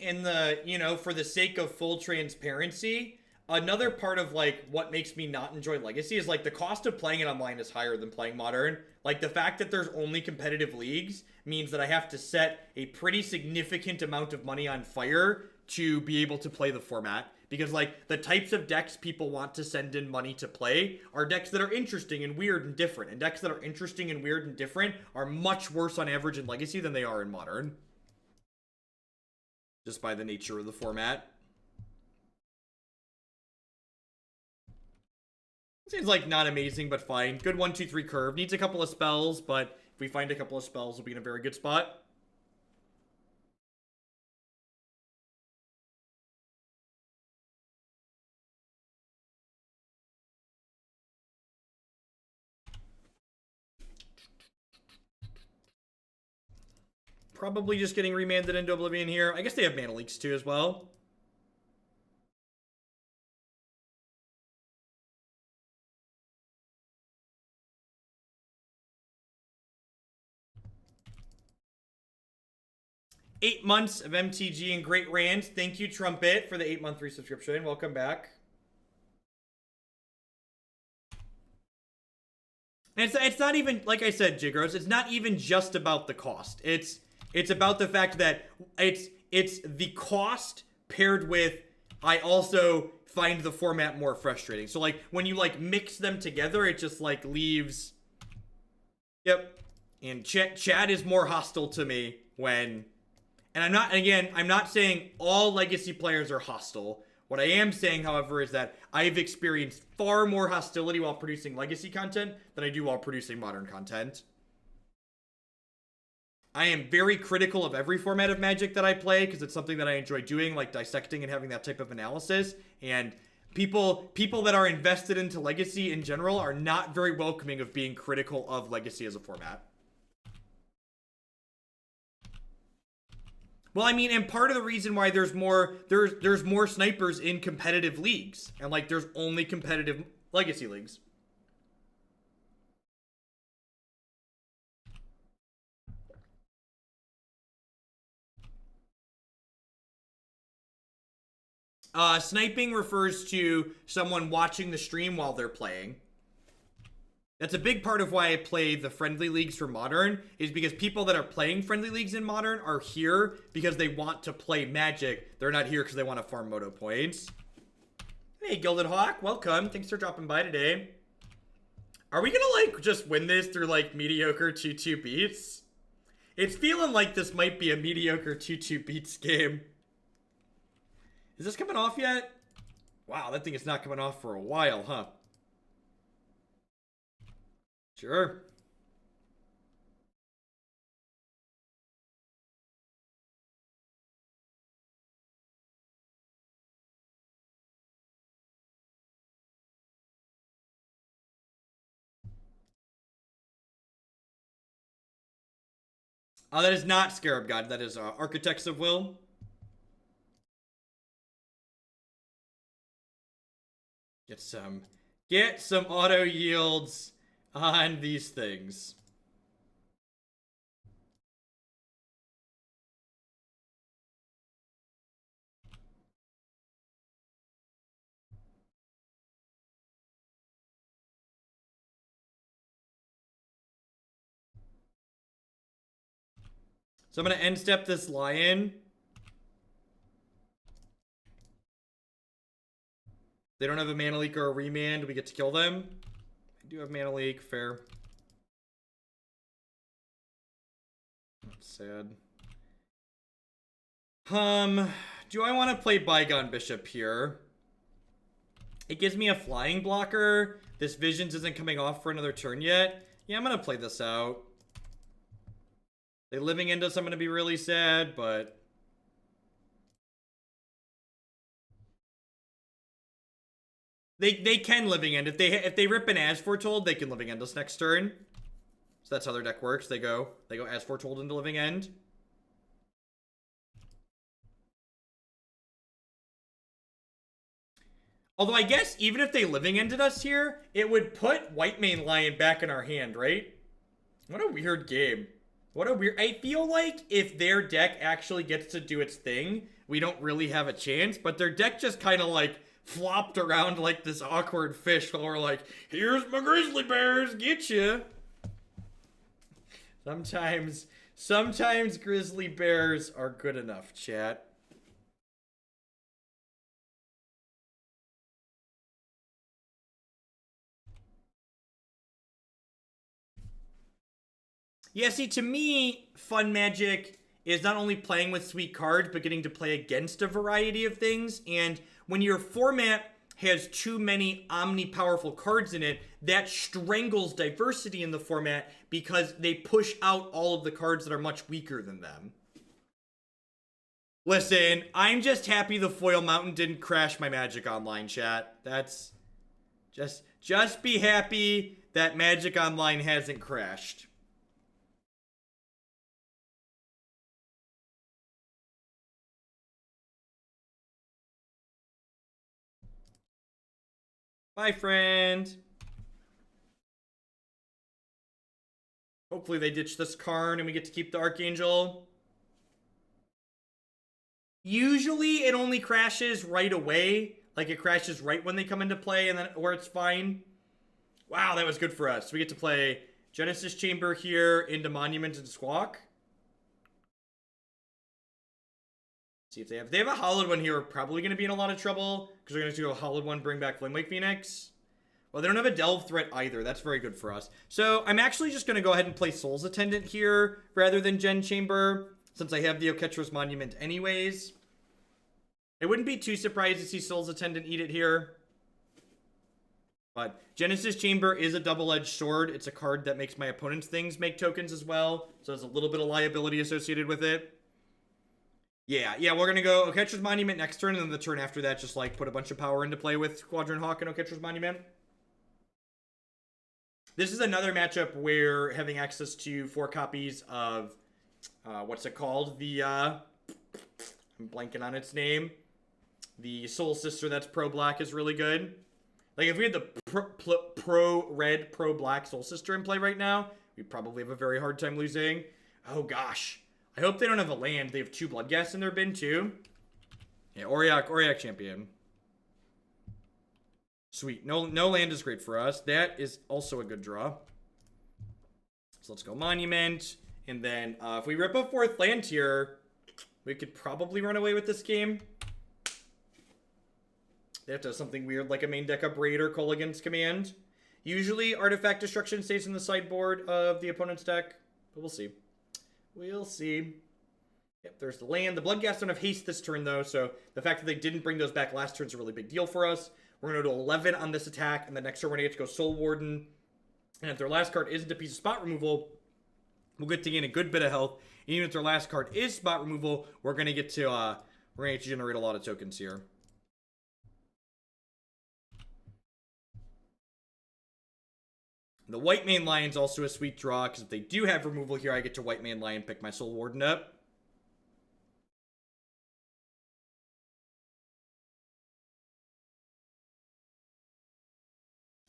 for the sake of full transparency, another part of like what makes me not enjoy Legacy is like the cost of playing it online is higher than playing Modern. Like the fact that there's only competitive leagues means that I have to set a pretty significant amount of money on fire to be able to play the format. Because like the types of decks people want to send in money to play are decks that are interesting and weird and different. And decks that are interesting and weird and different are much worse on average in Legacy than they are in Modern. Just by the nature of the format. Seems like not amazing, but fine. Good 1-2-3 curve. Needs a couple of spells, but if we find a couple of spells, we'll be in a very good spot. Probably just getting remanded into Oblivion here. I guess they have Mana Leaks too as well. Eight months of MTG and Great Rand. Thank you, Trumpet, for the 8-month resubscription. Welcome back. And it's not even, like I said, Jigros, it's not even just about the cost. It's about the fact that it's the cost paired with I also find the format more frustrating. So like when you like mix them together, it just like leaves. Yep. And Chad is more hostile to me when, and I'm not saying all Legacy players are hostile. What I am saying, however, is that I've experienced far more hostility while producing Legacy content than I do while producing Modern content. I am very critical of every format of Magic that I play because it's something that I enjoy doing, like dissecting and having that type of analysis. And people that are invested into Legacy in general are not very welcoming of being critical of Legacy as a format. Well, I mean, and part of the reason why there's more snipers in competitive leagues, and like there's only competitive Legacy leagues. Sniping refers to someone watching the stream while they're playing. That's a big part of why I play the friendly leagues for Modern, is because people that are playing friendly leagues in Modern are here because they want to play Magic. They're not here because they want to farm Moto points. Hey, Gilded Hawk, welcome. Thanks for dropping by today. Are we gonna, like, just win this through, like, mediocre 2-2 beats? It's feeling like this might be a mediocre 2-2 beats game. Is this coming off yet? Wow, that thing is not coming off for a while, huh? Sure. That is not Scarab God. That is Architects of Will. Get some auto yields on these things. So I'm going to end step this Lion. They don't have a Mana Leak or a Remand. We get to kill them. I do have Mana Leak. Fair. That's sad. Do I want to play Bygone Bishop here? It gives me a flying blocker. This Visions isn't coming off for another turn yet. Yeah, I'm going to play this out. They Living End us, I'm going to be really sad, but... They can Living End. If they rip an As Foretold, they can Living End us next turn. So that's how their deck works. They go As Foretold into Living End. Although I guess even if they Living Ended us here, it would put Whitemane Lion back in our hand, right? What a weird game. What a weird... I feel like if their deck actually gets to do its thing, we don't really have a chance. But their deck just kind of like flopped around like this awkward fish while we're like, here's my grizzly bears, get you. Sometimes grizzly bears are good enough, chat. Yeah, see, to me, fun Magic is not only playing with sweet cards, but getting to play against a variety of things. And when your format has too many omni-powerful cards in it, that strangles diversity in the format because they push out all of the cards that are much weaker than them. Listen, I'm just happy the Foil Mountain didn't crash my Magic Online, chat. That's... Just be happy that Magic Online hasn't crashed. Bye, friend. Hopefully they ditch this Karn and we get to keep the Archangel. Usually it only crashes right away. Like it crashes right when they come into play and then or it's fine. Wow, that was good for us. We get to play Genesis Chamber here into Monument and Squawk. See if they have a hollowed one here, we're probably going to be in a lot of trouble because we're going to do a hollowed one, bring back Flamewake Phoenix. Well, they don't have a Delve threat either. That's very good for us. So I'm actually just going to go ahead and play Soul's Attendant here rather than Gen Chamber since I have the Oketra's Monument anyways. I wouldn't be too surprised to see Soul's Attendant eat it here. But Genesis Chamber is a double-edged sword. It's a card that makes my opponent's things make tokens as well. So there's a little bit of liability associated with it. Yeah, we're going to go Oketra's Monument next turn, and then the turn after that, just, like, put a bunch of power into play with Squadron Hawk and Oketra's Monument. This is another matchup where having access to 4 copies of, what's it called? The, I'm blanking on its name. The Soul Sister that's pro-black is really good. Like, if we had the pro-red, pro-black Soul Sister in play right now, we'd probably have a very hard time losing. Oh, gosh. I hope they don't have a land. They have 2 Bloodghast in their bin, too. Yeah, Auriok Champion. Sweet. No land is great for us. That is also a good draw. So let's go Monument. And then if we rip a 4th land here, we could probably run away with this game. They have to have something weird like a main deck Upbraid or Kolaghan's Command. Usually Artifact Destruction stays in the sideboard of the opponent's deck. But we'll see. We'll see. Yep, there's the land. The Bloodghast don't have haste this turn, though, so the fact that they didn't bring those back last turn is a really big deal for us. We're going to go to 11 on this attack, and the next turn we're going to get to go Soul Warden. And if their last card isn't a piece of spot removal, we'll get to gain a good bit of health. And even if their last card is spot removal, we're gonna get to generate a lot of tokens here. The Whitemane Lion's also a sweet draw, because if they do have removal here, I get to Whitemane Lion, pick my Soul Warden up.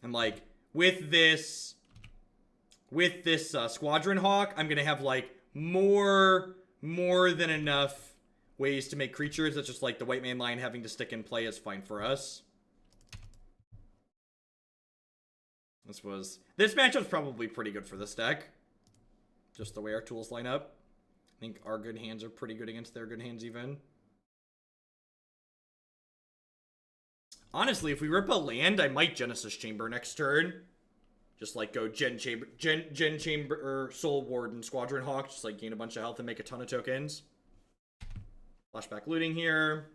And like, with this Squadron Hawk, I'm gonna have like more than enough ways to make creatures. That's just like the Whitemane Lion having to stick in play is fine for us. This matchup's probably pretty good for this deck. Just the way our tools line up. I think our good hands are pretty good against their good hands even. Honestly, if we rip a land, I might Genesis Chamber next turn. Just like go Gen Chamber or Soul Warden, Squadron Hawk, just like gain a bunch of health and make a ton of tokens. Flashback looting here.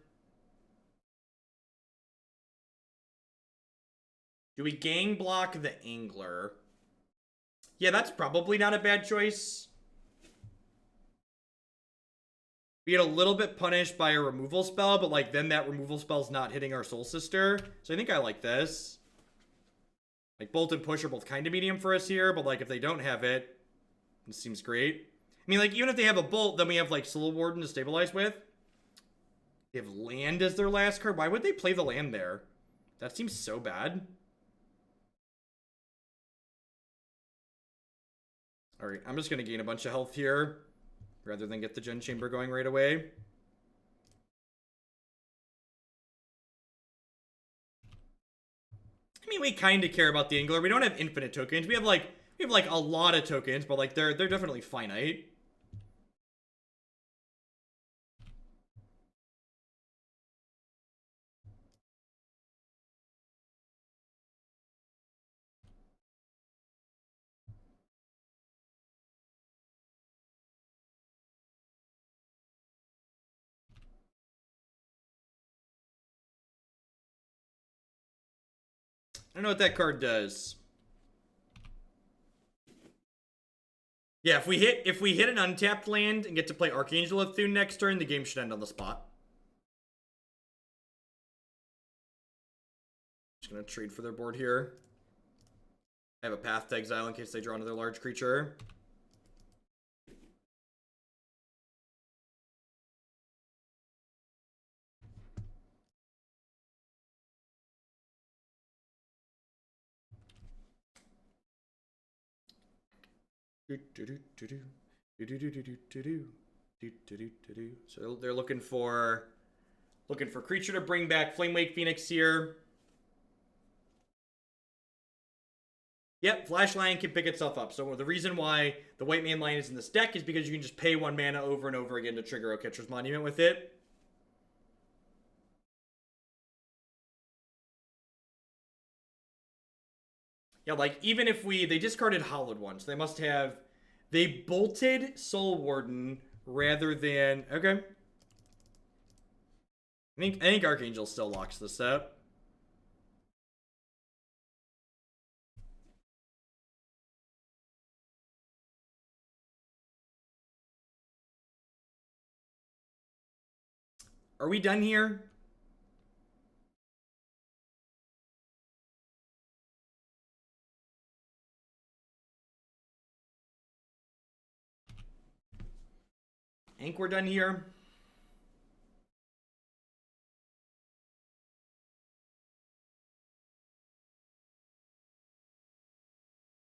Do we gang block the Angler? Yeah, that's probably not a bad choice. We get a little bit punished by a removal spell, but like then that removal spell's not hitting our Soul Sister. So I think I like this. Like Bolt and Push are both kind of medium for us here, but like if they don't have it, it seems great. I mean, like even if they have a Bolt, then we have like Soul Warden to stabilize with. They have land as their last card. Why would they play the land there? That seems so bad. Alright, I'm just going to gain a bunch of health here, rather than get the Gen Chamber going right away. I mean, we kind of care about the Angler. We don't have infinite tokens. We have like a lot of tokens, but like they're definitely finite. I don't know what that card does. Yeah, if we hit an untapped land and get to play Archangel of Thune next turn, the game should end on the spot. Just gonna trade for their board here. I have a path to exile in case they draw another large creature. So they're looking for creature to bring back. Flamewake Phoenix here. Yep, Flash Lion can pick itself up. So the reason why the Whitemane Lion is in this deck is because you can just pay 1 mana over and over again to trigger Oketra's Monument with it. Yeah, like, even if they discarded Hollowed One, so they bolted Soul Warden rather than, okay. I think Archangel still locks this up. Are we done here? I think we're done here.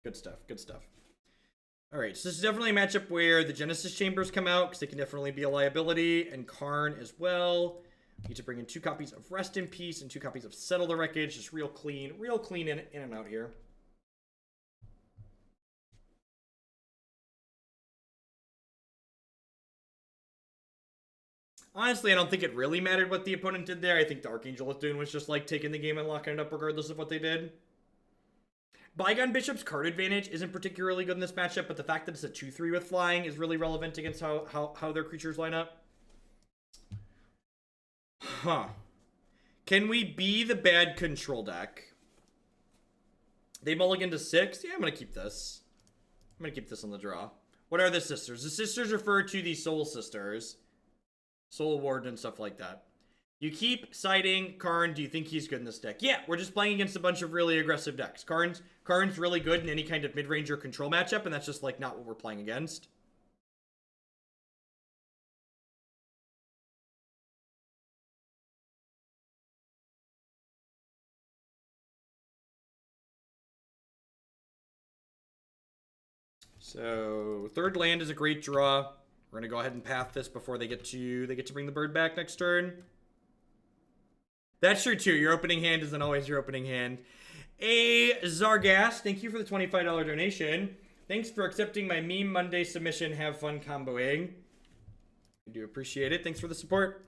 Good stuff, good stuff. Alright, so this is definitely a matchup where the Genesis Chambers come out, because they can definitely be a liability, and Karn as well. We need to bring in 2 copies of Rest in Peace and 2 copies of Settle the Wreckage. Just real clean in and out here. Honestly, I don't think it really mattered what the opponent did there. I think the Archangel of Thune was just like taking the game and locking it up regardless of what they did. Bygone Bishop's card advantage isn't particularly good in this matchup, but the fact that it's a 2/3 with flying is really relevant against how their creatures line up. Huh. Can we be the bad control deck They mulligan to 6. Yeah, I'm going to keep this. I'm going to keep this on the draw. What are the sisters? The sisters refer to the Soul Sisters. Soul Warden and stuff like that. You keep citing Karn. Do you think he's good in this deck? Yeah, we're just playing against a bunch of really aggressive decks. Karn's really good in any kind of mid-range or control matchup, and that's just, like, not what we're playing against. So, third land is a great draw. We're gonna go ahead and path this before they get to bring the bird back next turn. That's true too. Your opening hand isn't always your opening hand. A Zargast, thank you for the $25 donation. Thanks for accepting my Meme Monday submission. Have fun comboing. I do appreciate it. Thanks for the support.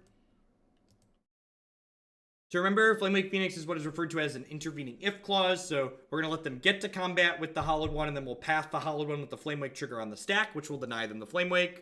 So remember, Flamewake Phoenix is what is referred to as an intervening if clause, so we're going to let them get to combat with the Hollowed One, and then we'll path the Hollowed One with the Flamewake trigger on the stack, which will deny them the Flamewake.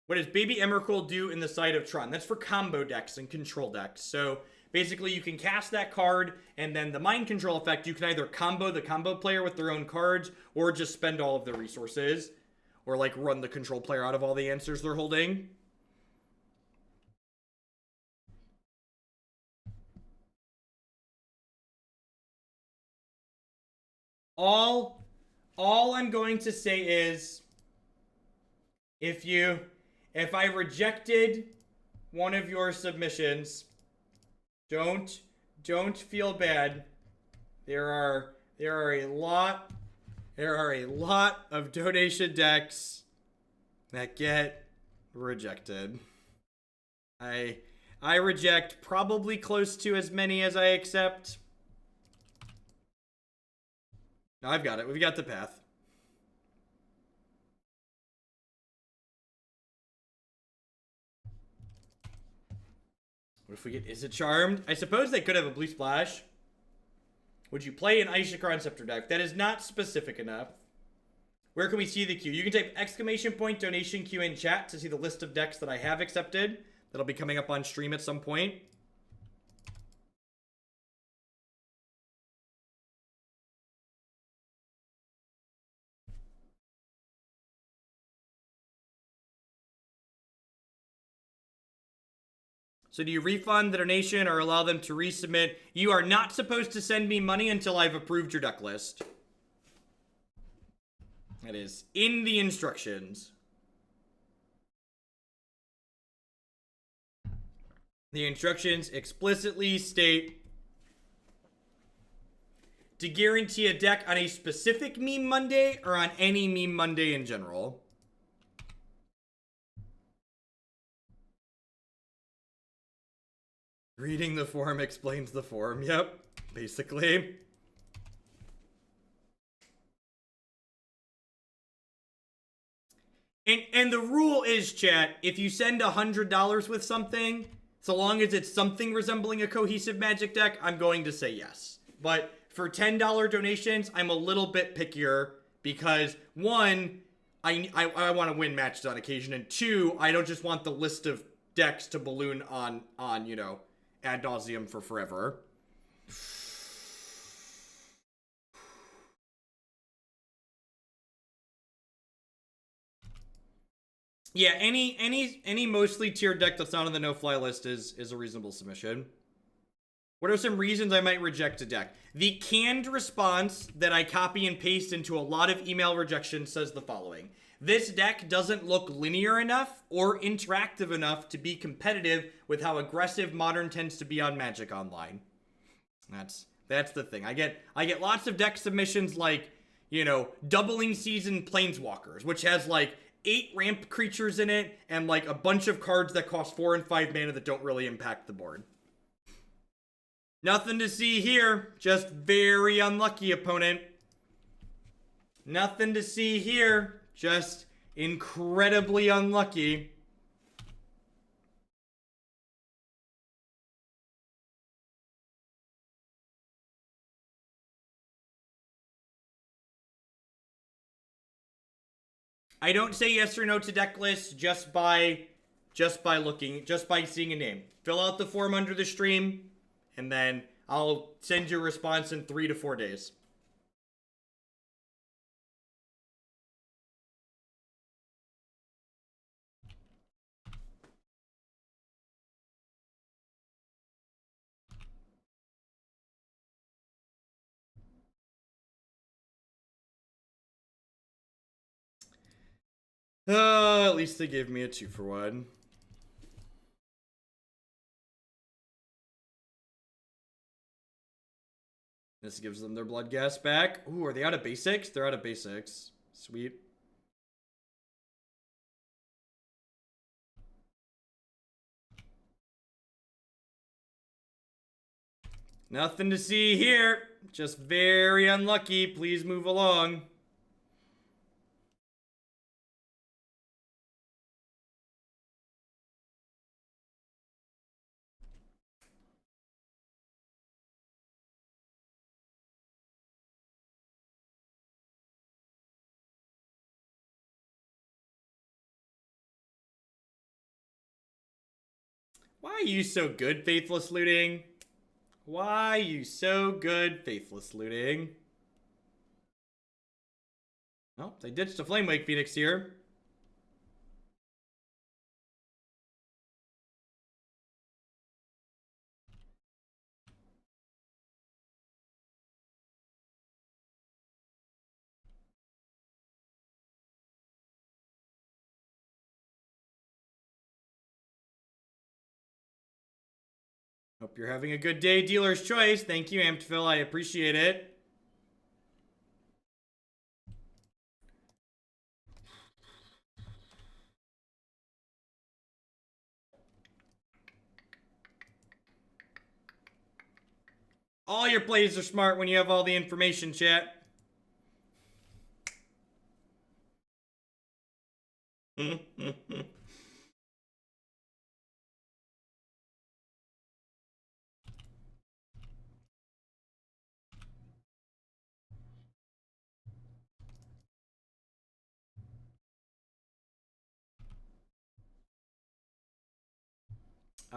What does Baby Emrakul do in the side of Tron? That's for combo decks and control decks. So basically you can cast that card, and then the mind control effect, you can either combo the combo player with their own cards, or just spend all of their resources, or like run the control player out of all the answers they're holding. All I'm going to say is, if I rejected one of your submissions, don't feel bad. There are a lot of donation decks that get rejected. I reject probably close to as many as I accept. No, I've got it. We've got the path. What if we get Is It Charmed? I suppose they could have a Blue Splash. Would you play an Ishikar Scepter deck? That is not specific enough. Where can we see the queue? You can type ! donation queue in chat to see the list of decks that I have accepted. That'll be coming up on stream at some point. So do you refund the donation or allow them to resubmit? You are not supposed to send me money until I've approved your deck list. That is in the instructions. The instructions explicitly state to guarantee a deck on a specific Meme Monday or on any Meme Monday in general. Reading the form explains the form. Yep, basically. And the rule is, chat, if you send $100 with something, so long as it's something resembling a cohesive Magic deck, I'm going to say yes. But for $10 donations, I'm a little bit pickier because, one, I want to win matches on occasion, and two, I don't just want the list of decks to balloon on you know, ad nauseum for forever. Yeah, any mostly tiered deck that's not on the no-fly list is a reasonable submission. What are some reasons I might reject a deck? The canned response that I copy and paste into a lot of email rejections says the following. This deck doesn't look linear enough or interactive enough to be competitive with how aggressive Modern tends to be on Magic Online. That's the thing. I get lots of deck submissions like, you know, Doubling Season Planeswalkers, which has like 8 ramp creatures in it and like a bunch of cards that cost 4 and 5 mana that don't really impact the board. Nothing to see here. Just very unlucky, opponent. Nothing to see here. Just incredibly unlucky. I don't say yes or no to deck lists just by seeing a name. Fill out the form under the stream, and then I'll send you a response in 3 to 4 days. At least they gave me a 2-for-1. This gives them their blood gas back. Ooh, are they out of basics? They're out of basics. Sweet. Nothing to see here. Just very unlucky. Please move along. Why are you so good, Faithless Looting? Why you so good, Faithless Looting? Oh, they ditched a Flamewake Phoenix here. Hope you're having a good day, Dealer's Choice. Thank you, Amptphil. I appreciate it. All your plays are smart when you have all the information, chat.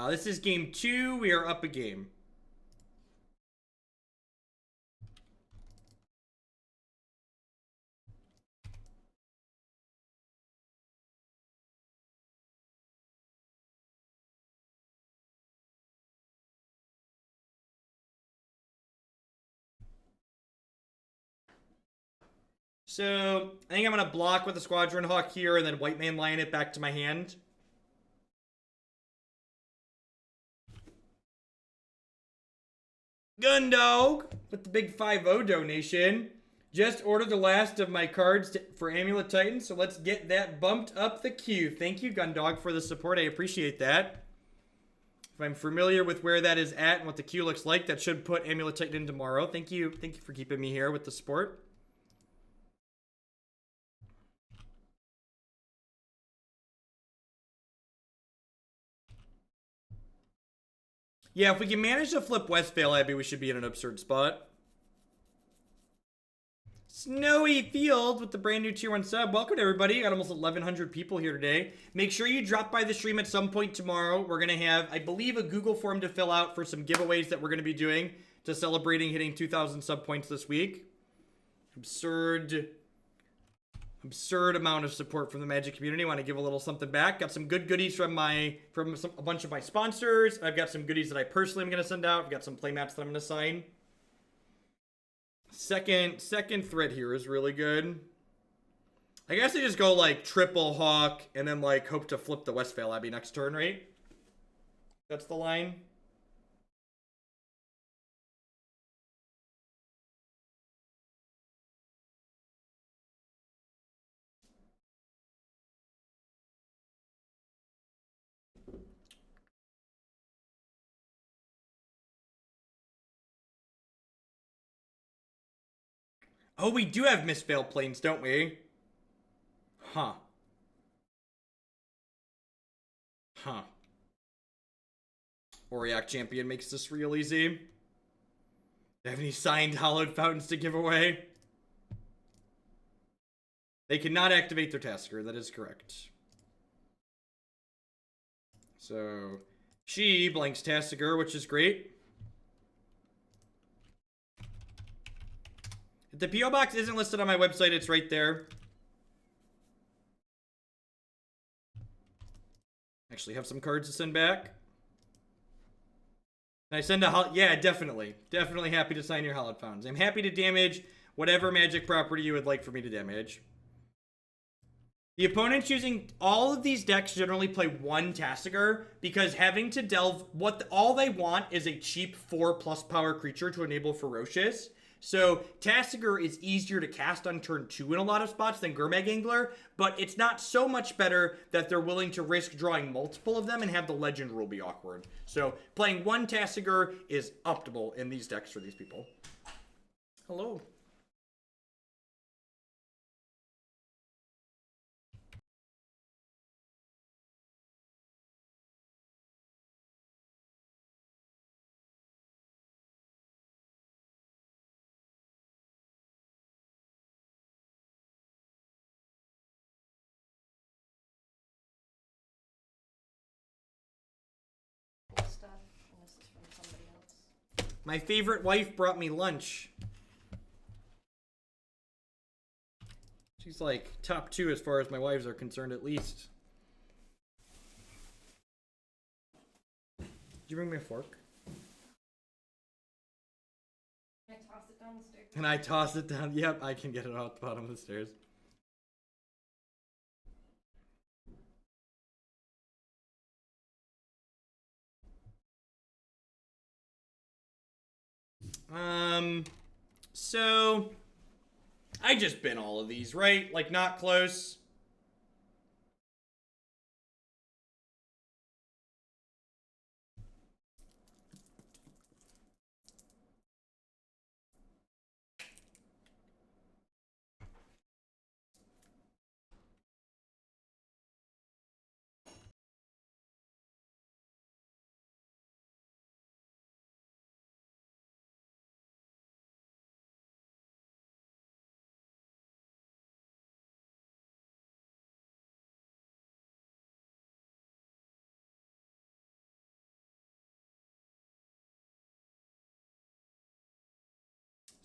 This is game 2. We are up a game. So, I think I'm going to block with the Squadron Hawk here and then Whitemane Lion it back to my hand. Gundog with the big 5-0 donation. Just ordered the last of my cards for Amulet Titan, so let's get that bumped up the queue. Thank you, Gundog, for the support. I appreciate that. If I'm familiar with where that is at and what the queue looks like, that should put Amulet Titan in tomorrow. Thank you for keeping me here with the support. Yeah, if we can manage to flip Westvale Abbey, we should be in an absurd spot. Snowy Field with the brand new tier 1 sub. Welcome to everybody. Got almost 1,100 people here today. Make sure you drop by the stream at some point tomorrow. We're going to have, I believe, a Google form to fill out for some giveaways that we're going to be doing to celebrating hitting 2,000 sub points this week. Absurd amount of support from the Magic community. Want to give a little something back. Got some good goodies from a bunch of my sponsors. I've got some goodies that I personally am going to send out. I've got some playmats that I'm going to sign. Second threat here is really good. I guess I just go like triple Hawk and then like hope to flip the Westvale Abbey next turn, right? That's the line. Oh, we do have Mistveil Plains, don't we? Huh. Auriok Champion makes this real easy. Do you have any signed Hallowed Fountains to give away? They cannot activate their Tasker. That is correct. So she blanks Tasker, which is great. If the P.O. box isn't listed on my website, it's right there. Actually have some cards to send back. Can I send a... Yeah, definitely. Definitely happy to sign your Hallowed Fountains. I'm happy to damage whatever magic property you would like for me to damage. The opponent's using... All of these decks generally play one Tassiger because having to delve... all they want is a cheap 4+ power creature to enable Ferocious. So Tassiger is easier to cast on turn 2 in a lot of spots than Gurmag Angler, but it's not so much better that they're willing to risk drawing multiple of them and have the legend rule be awkward. So playing one Tassiger is optimal in these decks for these people. Hello. My favorite wife brought me lunch. She's like top 2 as far as my wives are concerned, at least. Did you bring me a fork? Can I toss it down the stairs? Can I toss it down? Yep, I can get it out the bottom of the stairs. So I just bin all of these, right? Like, not close.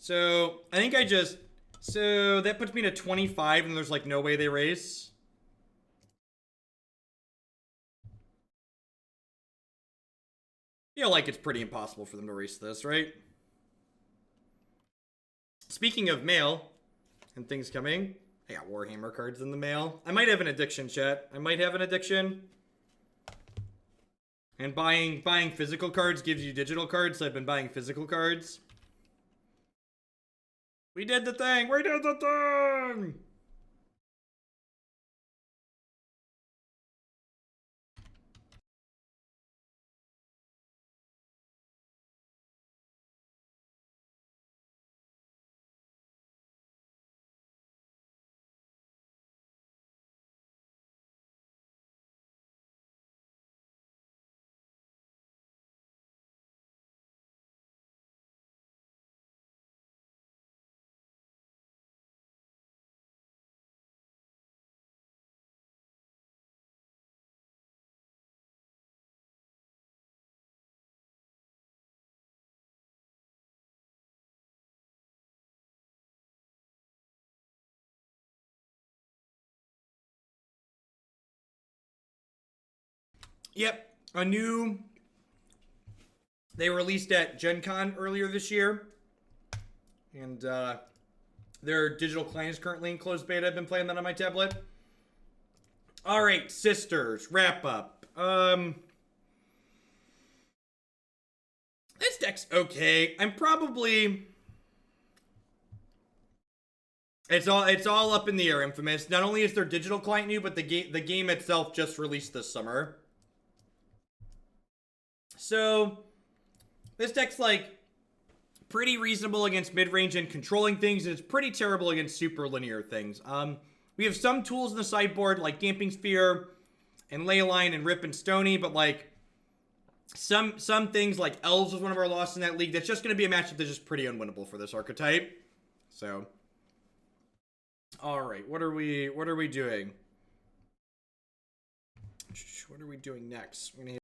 So I think so that puts me to 25 and there's like no way they race. Feel like it's pretty impossible for them to race this, right? Speaking of mail and things coming, I got Warhammer cards in the mail. I might have an addiction, chat. I might have an addiction. And buying physical cards gives you digital cards, so I've been buying physical cards. We did the thing! We did the thing! Yep, they released at Gen Con earlier this year. And their digital client is currently in closed beta. I've been playing that on my tablet. Alright, sisters, wrap up. This deck's okay. I'm probably... It's all up in the air, Infamous. Not only is their digital client new, but the game itself just released this summer. So, this deck's like pretty reasonable against mid-range and controlling things, and it's pretty terrible against super linear things. We have some tools in the sideboard like Damping Sphere and Leyline and Rip and Stony, but like some things like Elves was one of our losses in that league. That's just going to be a matchup that's just pretty unwinnable for this archetype. So, All right, what are we doing? What are we doing next? We're gonna